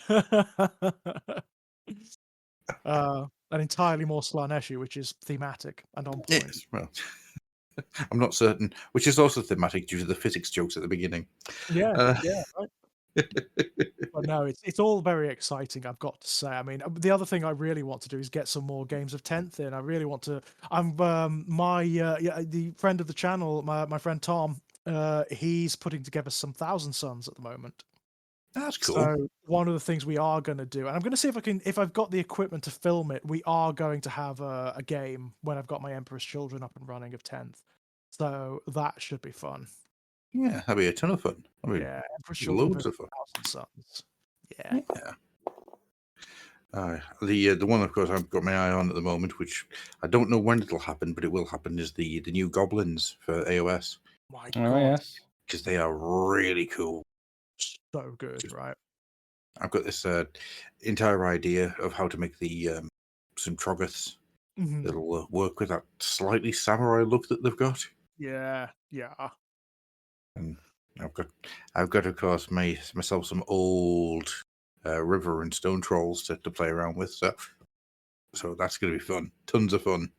An entirely more Slaaneshi, which is thematic and on point. Yes, well, I'm not certain, which is also thematic due to the physics jokes at the beginning. Yeah, right. But no, it's all very exciting, I've got to say. I mean, the other thing I really want to do is get some more games of 10th in. I really want to. I'm the friend of the channel, my friend Tom. He's putting together some Thousand Suns at the moment. That's cool. So one of the things we are going to do, and I'm going to see if I've got the equipment to film it. We are going to have a game when I've got my Emperor's Children up and running of 10th. So that should be fun. Yeah, that'd be a ton of fun. I mean, Yeah, Emperor's Children loads of fun. Thousand Suns. Yeah. The one, of course, I've got my eye on at the moment, which I don't know when it'll happen, but it will happen, is the new Goblins for AOS, My Oh God, yes. because they are really cool. so good, right? I've got this entire idea of how to make the some Troggoths Mhm. that'll work with that slightly samurai look that they've got. Yeah. And I've got of course myself some old river and stone trolls to play around with. So that's going to be fun. Tons of fun. Do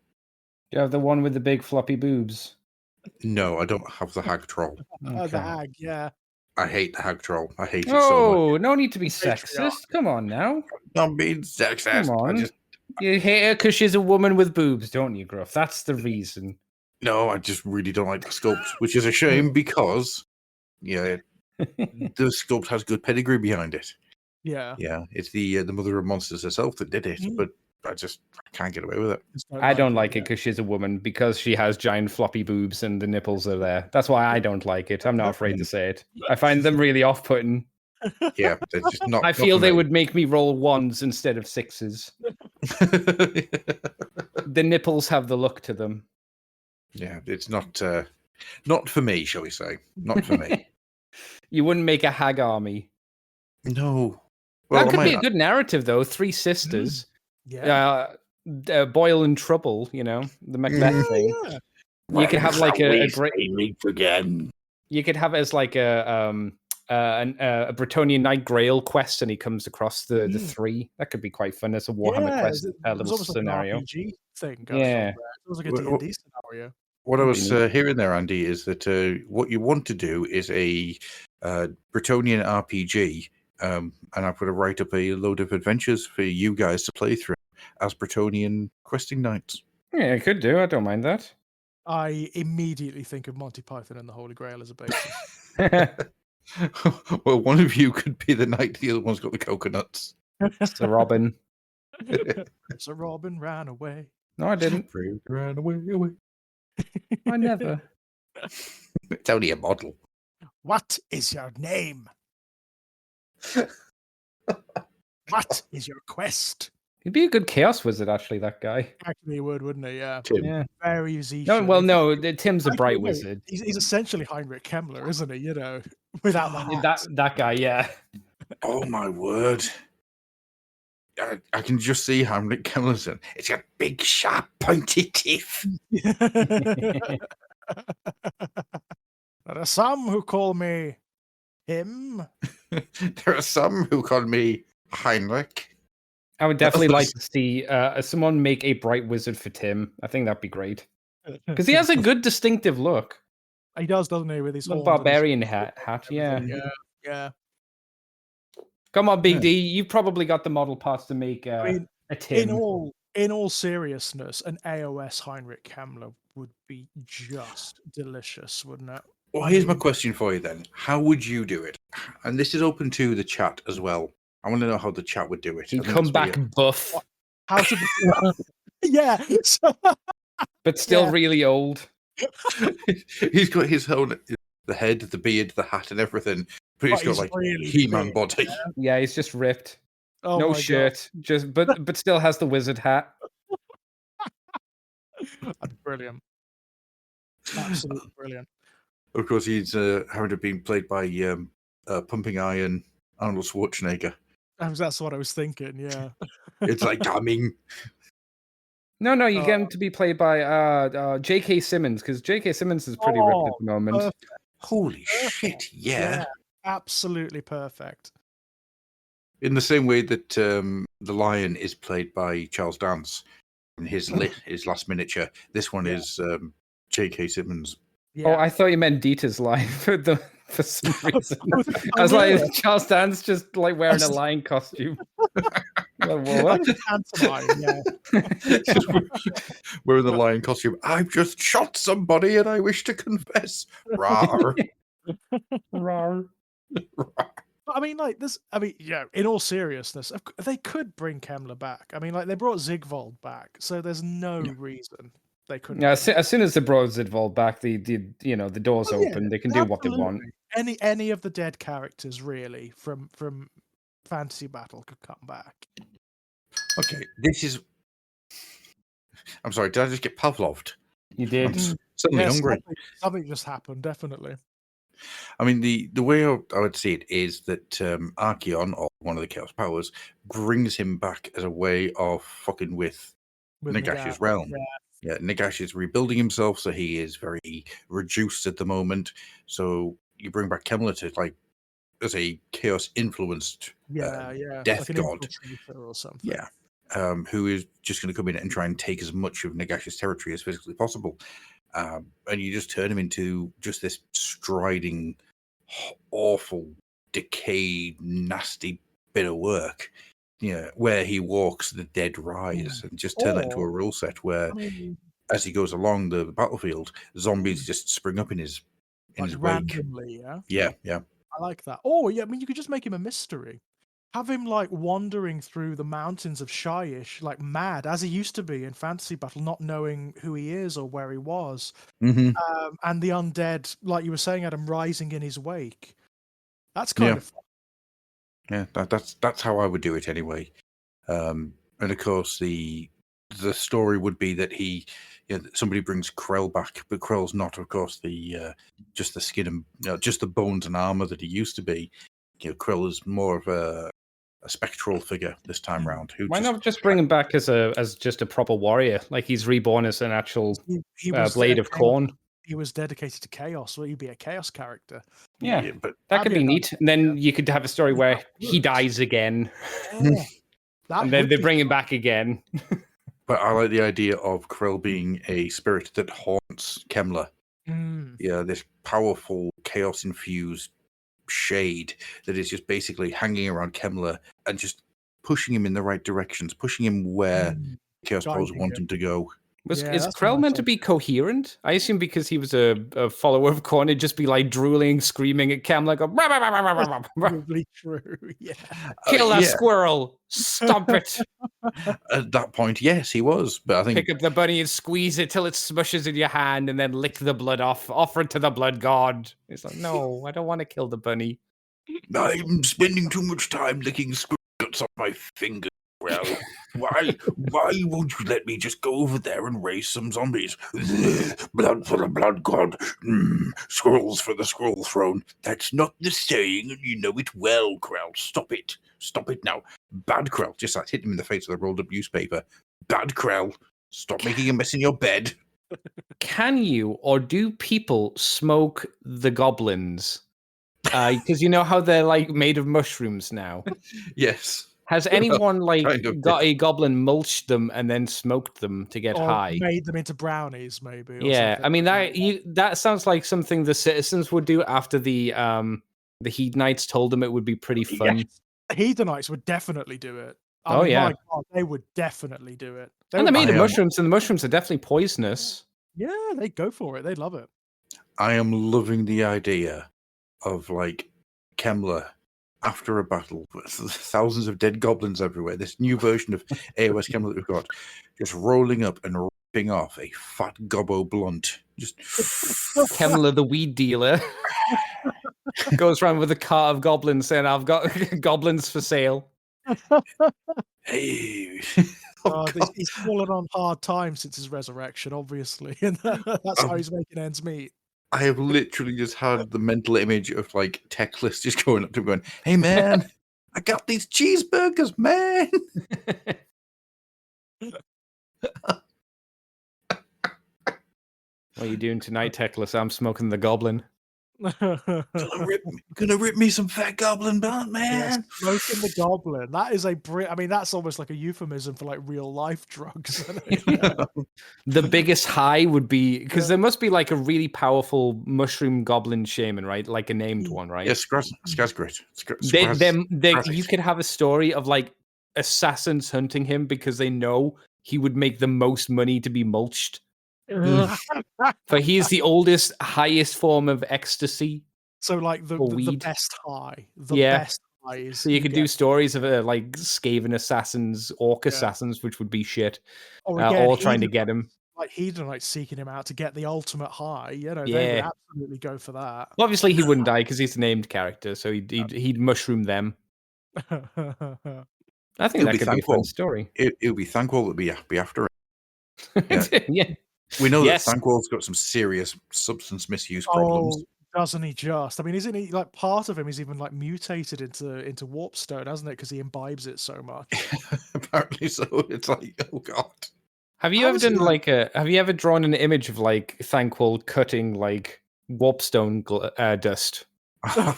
you have the one with the big floppy boobs? No, I don't have the hag troll. The Okay. hag, yeah. I hate the hag troll. I hate it so Oh, no need to be Patriarch. sexist. Come on now. much. Not being sexist. Come on. I just You hate her because she's a woman with boobs, don't you, Gruff? That's the reason. no, I just really don't like the sculpt, which is a shame because the sculpt has good pedigree behind it. Yeah. Yeah, it's the mother of monsters herself that did it, Mm. but I can't get away with it. I don't like it because she's a woman, because she has giant floppy boobs and the nipples are there. That's why I don't like it. I'm not afraid to say it. I find them really off-putting. Yeah, they're just not. I not feel for they me. would make me roll ones instead of sixes. The nipples have the look to them. Yeah, it's not for me, shall we say? Not for me. You wouldn't make a hag army. No. That I could be might- a good narrative, though. 3 sisters. Yeah. Boyle in trouble, the Macbeth thing. Yeah. You could have like a great. meet again. You could have it as like a Bretonnian Knight Grail quest, and he comes across the 3. That could be quite fun as a Warhammer quest There's little almost scenario. like an RPG thing going Yeah. on there. It was like a D&D scenario. What I Would was be neat. hearing there, Andy, is that what you want to do is a Bretonnian RPG, and I'm going to write up a load of adventures for you guys to play through as Bretonnian questing knights. Yeah, I could do. I don't mind that. I immediately think of Monty Python and the Holy Grail as a basis. Well, one of you could be the knight, the other one's got the coconuts. So Robin. So Robin ran away. No, I didn't. Ran away. I never. It's only a model. What is your name? What is your quest? He'd be a good chaos wizard, actually. That guy. Actually, he would, wouldn't he? Yeah. Tim. Yeah. Very easy. No, well, no. Tim's a bright wizard. He's essentially Heinrich Kemmler, isn't he? Without the hat. That guy, yeah. Oh my word. I can just see Heinrich Kemmler. It's got big, sharp, pointy teeth. There are some who call me Tim. There are some who call me Heinrich. I would definitely like to see someone make a bright wizard for Tim. I think that'd be great. Because he has a good distinctive look. He does, doesn't he, with his The horns and his barbarian hat, yeah. everything. Yeah. Come on, Big Yeah. D. You've probably got the model parts to make I mean, a Tim. in all seriousness, an AOS Heinrich Kammler would be just delicious, wouldn't it? Well, here's my question for you then. How would you do it? And this is open to the chat as well. I want to know how the chat would do it. He'd I think come it's back weird. What? buff, How to? Yeah. but still Yeah. really old. He's got his whole, the head, the beard, the hat, and everything. But he's But got he's like really He-Man big, body. Yeah, he's just ripped. Oh No my God. shirt, just but still has the wizard hat. That's brilliant. Absolutely brilliant. Of course, he's having to be played by Pumping Iron Arnold Schwarzenegger. That's what I was thinking. Yeah. It's like damning. No, you get him to be played by J.K. Simmons, because J.K. Simmons is pretty ripped at the moment. Perfect. Holy shit! Yeah. Absolutely perfect. In the same way that the Lion is played by Charles Dance in his last miniature, this one is J.K. Simmons. Yeah. Oh, I thought you meant Dieter's line for some reason. Oh, I was really? like, Charles Dance just like wearing a lion costume. Well, what? That's pantomime, yeah. Just wearing the lion costume. I've just shot somebody and I wish to confess. Rawr. Rawr. I mean, like this. I mean, yeah. In all seriousness, they could bring Kemmler back. I mean, like they brought Zigvold back, so there's no reason they couldn't. Yeah, as soon as the bros involved back, the doors Oh, yeah, open. They can do what they want. absolutely. Any of the dead characters really from Fantasy Battle could come back. Okay, this is. I'm sorry, did I just get Pavloved? You did. I'm suddenly hungry. Something just happened, definitely. I mean, the way I would see it is that Archeon, or one of the Chaos Powers, brings him back as a way of fucking with Nagash's realm. Yeah, Nagash is rebuilding himself, so he is very reduced at the moment. So you bring back Kemmler to like as a chaos influenced death like god or something. Yeah, who is just going to come in and try and take as much of Nagash's territory as physically possible. And you just turn him into just this striding, awful, decayed, nasty bit of work. Yeah, where he walks, the dead rise, and just turn that into a rule set where, as he goes along the battlefield, zombies just spring up in his wake. Randomly, Yeah. I like that. Oh, yeah. I mean, you could just make him a mystery. Have him like wandering through the mountains of Shyish, like mad, as he used to be in Fantasy Battle, not knowing who he is or where he was. Mm-hmm. And the undead, like you were saying, Adam, rising in his wake. That's kind of fun. Yeah, that's how I would do it anyway. And of course, the story would be that somebody brings Krell back, but Krell's not, of course, the just the skin and just the bones and armor that he used to be. Krell is more of a spectral figure this time round. Why not just bring him back as just a proper warrior, like he's reborn as an actual blade of corn? He was dedicated to chaos, so he'd be a chaos character. Yeah, but that could be neat. And then you could have a story where he dies again, and then they bring him back again. But I like the idea of Krell being a spirit that haunts Kemmler. Yeah, this powerful, chaos-infused shade that is just basically hanging around Kemmler and just pushing him in the right directions, pushing him where Chaos Powers want him to go. Is Krell meant to be coherent? I assume because he was a follower of Korn, it'd just be like drooling, screaming at Cam, like probably true. Yeah, kill that squirrel, stomp it. At that point, yes, he was. But I think pick up the bunny and squeeze it till it smushes in your hand, and then lick the blood off, offer it to the blood god. It's like, no, I don't want to kill the bunny. I'm spending too much time licking guts off my fingers. Well, why won't you let me just go over there and raise some zombies? Blood for the blood god. Squirrels for the squirrel throne. That's not the saying, and you know it well, Krell. Stop it. Stop it now. Bad Krell. Just like hit him in the face with a rolled up newspaper. Bad Krell. Stop making a mess in your bed. Can you or do people smoke the goblins? Because you know how they're like made of mushrooms now. Yes. Has anyone like kind of, got a goblin, mulched them, and then smoked them to get Or high? made them into brownies, maybe. Or Yeah, something I mean like that sounds like something the citizens would do after the Hedonites told them it would be pretty fun. Yes. Hedonites would definitely do it. I Oh, mean, yeah. my God, they would definitely do it. They And they're would made of I am- mushrooms, and the mushrooms are definitely poisonous. Yeah, they'd go for it. They'd love it. I am loving the idea of like Kemmler after a battle with thousands of dead goblins everywhere. This new version of AOS Kemmler that we've got, just rolling up and ripping off a fat gobbo blunt. Just Kemmler, the weed dealer, goes around with a cart of goblins saying, "I've got goblins for sale." hey. He's fallen on hard times since his resurrection, obviously, and that's how he's making ends meet. I have literally just had the mental image of like Techless just going up to him going, "Hey man, I got these cheeseburgers, man." What are you doing tonight, Techless? I'm smoking the goblin. Gonna rip me some fat goblin blunt, man. Smoking the goblin. That is I mean, that's almost like a euphemism for like real life drugs. Isn't it? The biggest high would be because there must be like a really powerful mushroom goblin shaman, right? Like a named one, right? Yes, Skazgrit. You could have a story of like assassins hunting him because they know he would make the most money to be mulched. For he is the oldest, highest form of ecstasy. So like the weed. best high. Yeah. Best high is So you could do stories of like Skaven assassins, orc assassins, which would be shit. Or again, all trying to get him. Like Hedonites seeking him out to get the ultimate high. You know, they would Yeah. absolutely go for that. Well, obviously, he wouldn't die because he's a named character, so he'd mushroom them. I think that could be a fun story. It'll be Thankwall that be after it. Yeah. We know that Thankwall's got some serious substance misuse problems. Oh, doesn't he just? I mean, isn't he like part of him is even like mutated into warpstone, hasn't it? Because he imbibes it so much. Apparently so. It's like, oh god. Have you ever done like have you ever drawn an image of like Thankwall cutting like warpstone dust?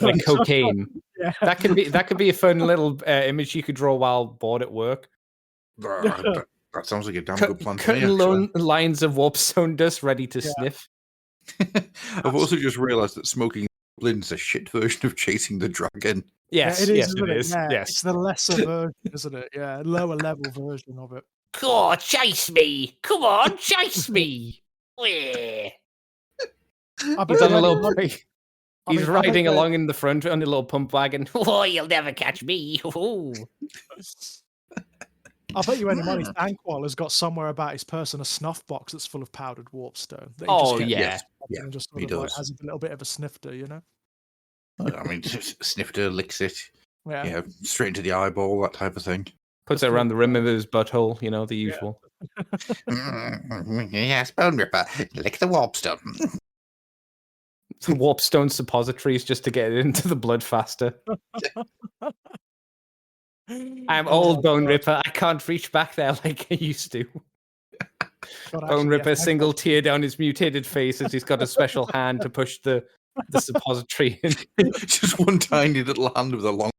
Like cocaine. Yeah. That could be a fun little image you could draw while bored at work. That sounds like a damn good plan. Cutting lines of warpstone dust ready to sniff. I've also just realised that smoking goblins is a shit version of chasing the dragon. Yes, it is. Yes, Isn't it it? is. Yeah, Yes, it's the lesser version, isn't it? Yeah, lower level version of it. Come on, chase me! Come on, chase me! He's on a little. He's riding along in the front on a little pump wagon. Oh, you'll never catch me! I bet you any money Thankwall has got somewhere about his person a snuff box that's full of powdered warpstone. That he just and just sort of like has a little bit of a snifter, you know. I mean, snifter, licks it. Yeah, straight into the eyeball, that type of thing. Puts it around the rim of his butthole, you know, the usual. Yes, Bone Ripper, lick the warpstone. Some warpstone suppositories just to get it into the blood faster. I'm old, Bone Ripper. I can't reach back there like I used to. Bone Ripper, single tear down his mutated face as he's got a special hand to push the suppository in. Just one tiny little hand with a long.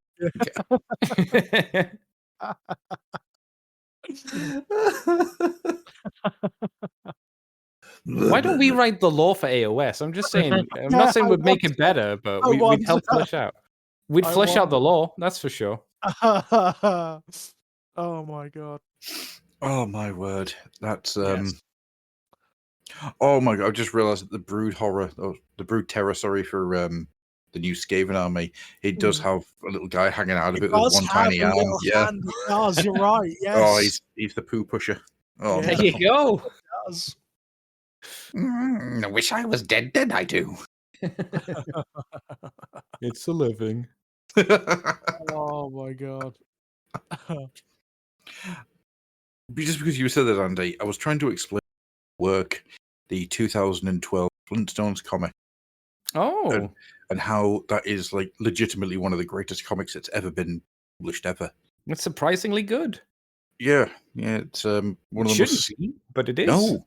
Why don't we write the lore for AOS? I'm just saying. I'm not saying we'd make it better, but we'd help flesh out. We'd flesh out the lore, that's for sure. Oh my god. Oh my word. That's Oh my god, I just realised that the brood terror, sorry, for the new Skaven army, it does have a little guy hanging out of it with one tiny arm. Yeah. It does, you're right. Yes. Oh, he's the poo pusher. Oh, there you go. It does. I wish I was dead, I do. It's a living. Oh my god. Just because you said that, Andy, I was trying to explain the 2012 Flintstones comic. Oh. And how that is like legitimately one of the greatest comics that's ever been published ever. It's surprisingly good. Yeah, it's one of the Shouldn't be, but it is. No,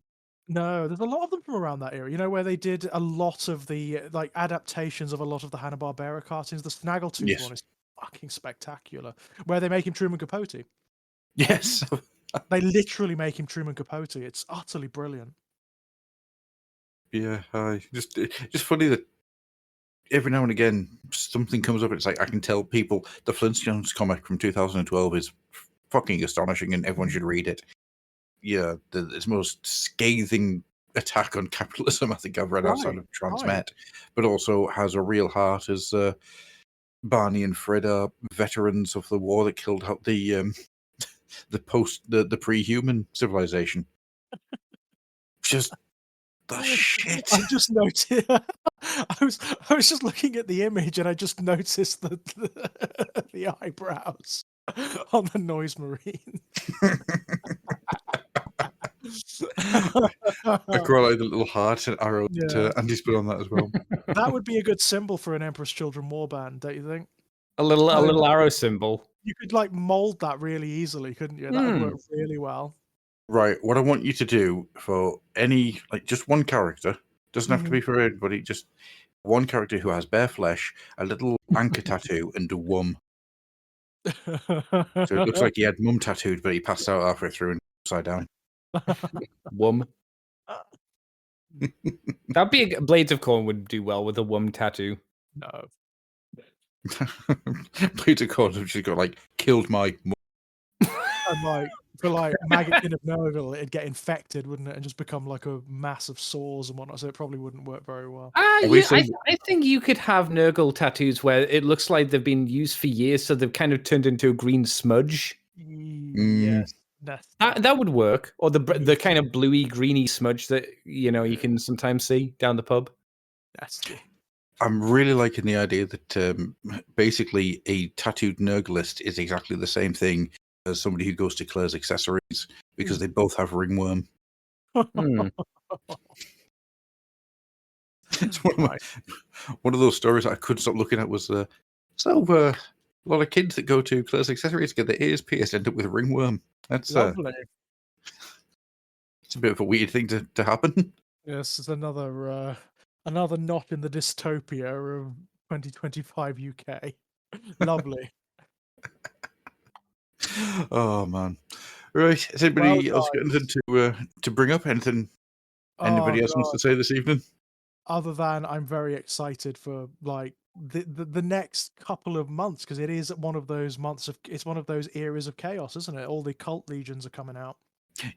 No, there's a lot of them from around that era. You know, where they did a lot of the like adaptations of a lot of the Hanna-Barbera cartoons. The Snaggletooth Yes. one is fucking spectacular. Where they make him Truman Capote. Yes. They literally make him Truman Capote. It's utterly brilliant. Yeah. Just funny that every now and again something comes up. It's like I can tell people the Flintstones comic from 2012 is fucking astonishing, and everyone should read it. Yeah, it's the most scathing attack on capitalism I think I've read outside of Transmet, but also has a real heart as Barney and Fred are veterans of the war that killed out the pre-human civilization. Just the shit. I just noticed. I was just looking at the image and I just noticed the eyebrows on the Noise Marine. I quite like the little heart and arrow that Andy's put on that as well. That would be a good symbol for an Emperor's Children warband, don't you think? A little arrow symbol. You could like mold that really easily, couldn't you? That would work really well. Right. What I want you to do for any, like, just one character, doesn't have to be for everybody, just one character who has bare flesh, a little anchor tattoo, and a wum. So it looks like he had mum tattooed, but he passed out halfway through and upside down. Wum. That'd be Blades of Corn would do well with a wum tattoo. No. Blades of Corn have just got like killed my mum. And like for like Maggot of Nurgle, it'd get infected, wouldn't it, and just become like a mass of sores and whatnot. So it probably wouldn't work very well. I think you could have Nurgle tattoos where it looks like they've been used for years, so they've kind of turned into a green smudge. Yes, that would work. Or the kind of bluey greeny smudge that you can sometimes see down the pub. Nasty. I'm really liking the idea that basically a tattooed Nurglist is exactly the same thing as somebody who goes to Claire's Accessories because they both have ringworm. It's one of those stories I couldn't stop looking at was a lot of kids that go to Claire's Accessories get their ears pierced end up with ringworm. That's lovely. It's a bit of a weird thing to happen. Yes, it's another knot in the dystopia of 2025 UK. Lovely. Oh man. Right. Has anybody else got anything to bring up? Anything anybody else wants to say this evening? Other than I'm very excited for like the next couple of months, because it is one of those it's one of those eras of chaos, isn't it? All the cult legions are coming out.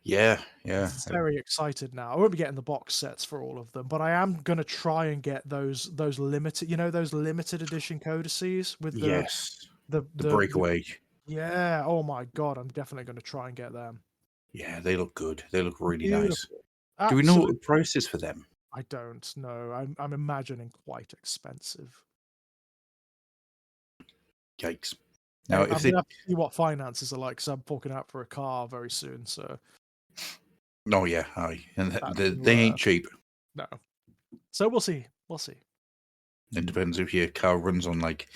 Yeah. I'm very excited now. I won't be getting the box sets for all of them, but I am gonna try and get those limited, those limited edition codices with the breakaway. Yeah. Oh my god, I'm definitely gonna try and get them. Yeah, they look good. They look really nice. Absolutely. Do we know what the price is for them? I don't know. I'm imagining quite expensive. Yikes! Now, I'm gonna have to see what finances are like, because I'm forking out for a car very soon. So. Oh yeah, and they ain't cheap. No. So we'll see. We'll see. It depends if your car runs on like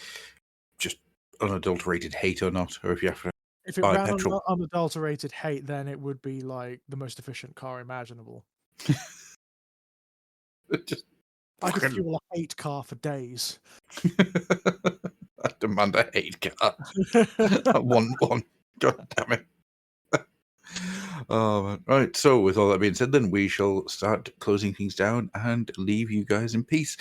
just unadulterated hate or not, or if you have to. If it ran on unadulterated hate, then it would be like the most efficient car imaginable. I could fuel a hate car for days. I demand a hate car. one. God damn it. Oh, man. Right. So, with all that being said, then we shall start closing things down and leave you guys in peace.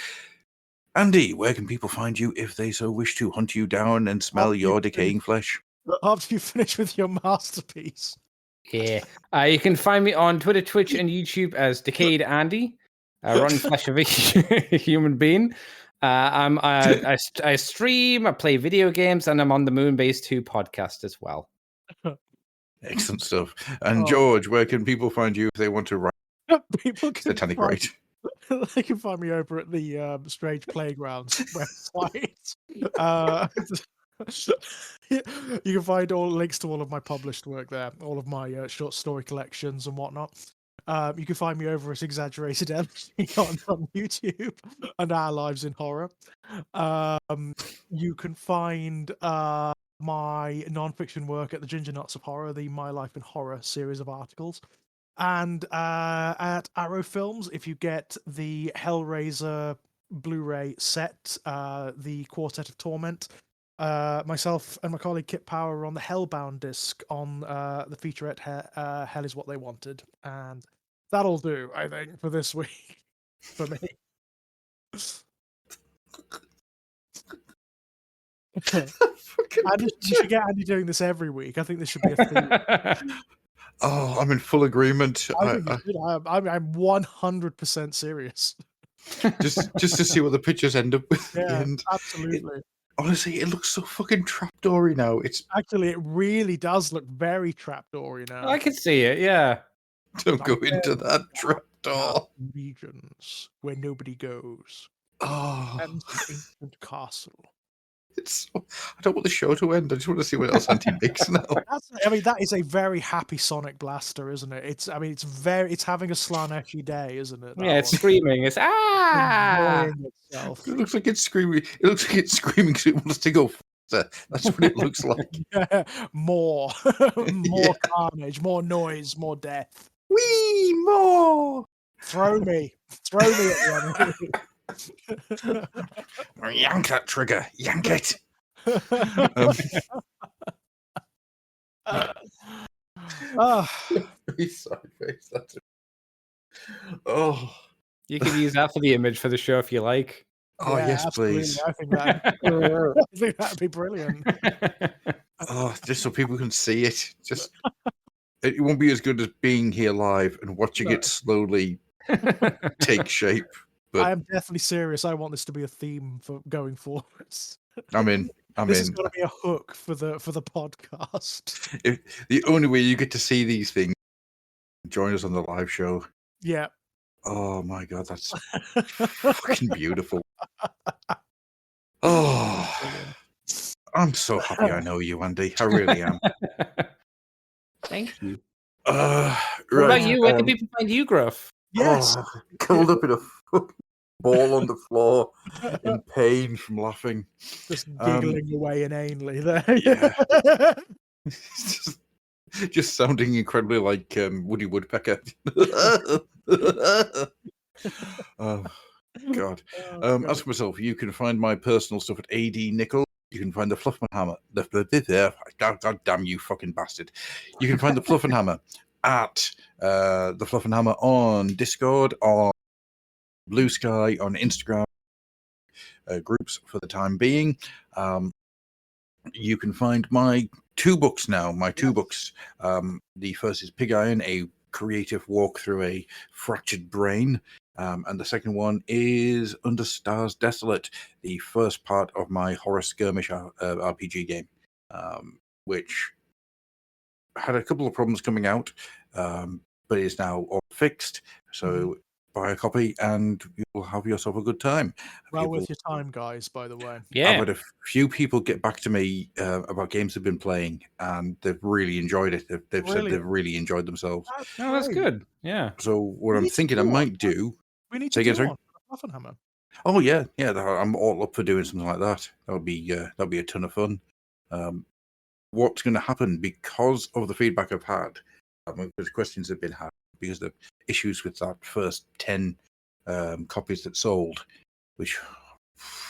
Andy, where can people find you if they so wish to hunt you down and smell your decaying flesh? After you finish with your masterpiece. Yeah. You can find me on Twitter, Twitch, and YouTube as Decayed Andy, running flesh of a human being. I stream, I play video games, and I'm on the Moonbase 2 podcast as well. Excellent stuff. And George, where can people find you if they want to write Satanic Rite? They can find me over at the Strange Playgrounds website. You can find all links to all of my published work there, all of my short story collections and whatnot. You can find me over at Exaggerated Energy on YouTube and Our Lives in Horror. You can find my non-fiction work at the Ginger Nuts of Horror, the My Life in Horror series of articles. And at Arrow Films, if you get the Hellraiser Blu-ray set, the Quartet of Torment, myself and my colleague Kit Power are on the Hellbound disc on the featurette Hell Is What They Wanted. And that'll do, I think, for this week, for me. Andy, you should get Andy doing this every week. I think this should be a theme. Oh, I'm in full agreement. I'm 100% serious. Just to see what the pictures end up with. Yeah, And absolutely. honestly, it looks so fucking trapdoory now. It's Actually, it really does look very trapdoory now. I can see it. Yeah. don't go into that trapdoor. Regions where nobody goes. Oh, And an ancient castle. it's so, I don't want the show to end. I just want to see what else Auntie makes now. That is a very happy Sonic Blaster, isn't it? It's having a Slaaneshi day, isn't it? Yeah, it's screaming. It's enjoying itself. It looks like it's screaming. It looks like it's screaming because it wants to go faster. That's what it looks like. Yeah, more carnage, more noise, more death. Wee more. Throw me at the enemy. Yank that trigger. Yank it. Very side face. That's it. Oh. You can use that for the image for the show if you like. Oh Yeah, yes, absolutely. please. I think that'd be brilliant. Oh, just so people can see it. Just it won't be as good as being here live and watching it slowly take shape. I But am definitely serious. I want this to be a theme for going forwards. I'm in. This is going to be a hook for the podcast. The only way you get to see these things, join us on the live show. Yeah. Oh my god, that's fucking beautiful. Oh, I'm so happy I know you, Andy. I really am. Thank you. Right. What about you? Where can people find you, Gruff? Yes. Curled up in a fucking ball on the floor in pain from laughing. Just giggling away inanely there. Yeah. just sounding incredibly like Woody Woodpecker. Oh, God. As for myself, you can find my personal stuff at AD Nickel. You can find the Fluffenhammer. God damn you, fucking bastard. You can find the Fluffenhammer at the Fluffenhammer on Discord, on Blue Sky, on Instagram groups for the time being. You can find my two books now. The first is Pig Iron, a creative walk through a fractured brain. And the second one is Under Stars Desolate, the first part of my horror skirmish RPG game, which had a couple of problems coming out, but is now all fixed. So buy a copy and you'll have yourself a good time. Well worth your time, guys, by the way. Yeah. I've had a few people get back to me about games they've been playing, and they've really enjoyed it. They've said they've really enjoyed themselves. Oh, that's good. Yeah. So what I'm thinking I might do... We need Say to again, do sorry? one. Fluffenhammer. Oh yeah. I'm all up for doing something like that. That'll be a ton of fun. What's going to happen because of the feedback I've had? Because questions have been had because of issues with that first 10 copies that sold, which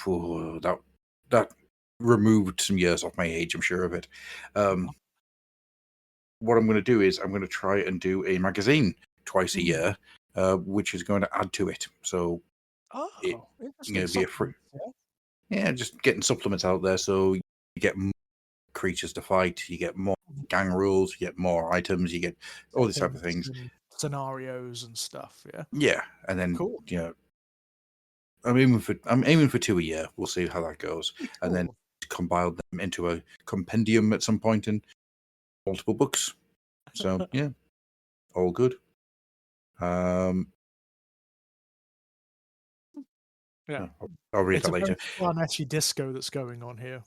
that removed some years off my age. I'm sure of it. What I'm going to do is I'm going to try and do a magazine twice a year. Which is going to add to it. So Interesting. be a free. Yeah, just getting supplements out there so you get more creatures to fight, you get more gang rules, you get more items, you get all these type of things, scenarios and stuff. Yeah. Yeah, and then cool. I'm aiming for 2 a year. We'll see how that goes, and then compile them into a compendium at some point in multiple books. So yeah, all good. Yeah, I'll read that later. It's a Slaaneshi disco that's going on here.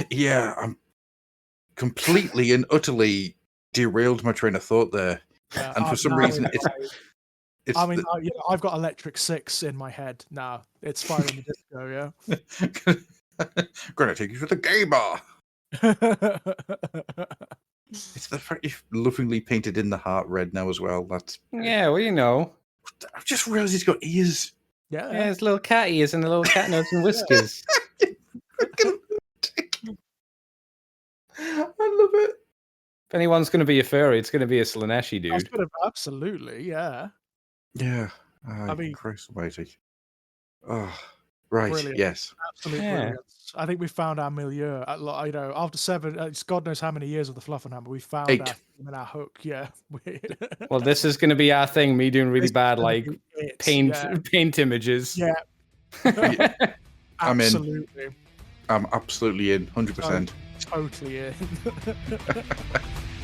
Yeah, I'm completely and utterly derailed my train of thought there, and for some reason it's. I've got Electric Six in my head now. It's Fire in the Disco. Yeah. Gonna take you to the gay bar. It's the fact you've lovingly painted in the heart red now as well. That's Yeah, well, you know. I've just realised he's got ears. Yeah. Yeah, his little cat ears and the little cat nose and whiskers. I love it. If anyone's going to be a furry, it's going to be a Slaaneshi dude. Absolutely, yeah. Yeah. I mean- Christ almighty. Oh, right. Brilliant. Yes. Absolute Yeah. brilliance. I think we found our milieu. You know, after 7, it's God knows how many years of the Fluffenhammer, we found 8. our theme and our hook. Yeah. Well, this is going to be our thing. Me doing really This is bad, gonna like be it, paint images. Yeah. I'm in. Absolutely. I'm absolutely in. 100%. Totally in.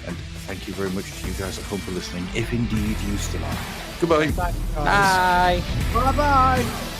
And thank you very much to you guys at home for listening, if indeed you still are. Goodbye. Thank you, guys. Bye. Bye-bye.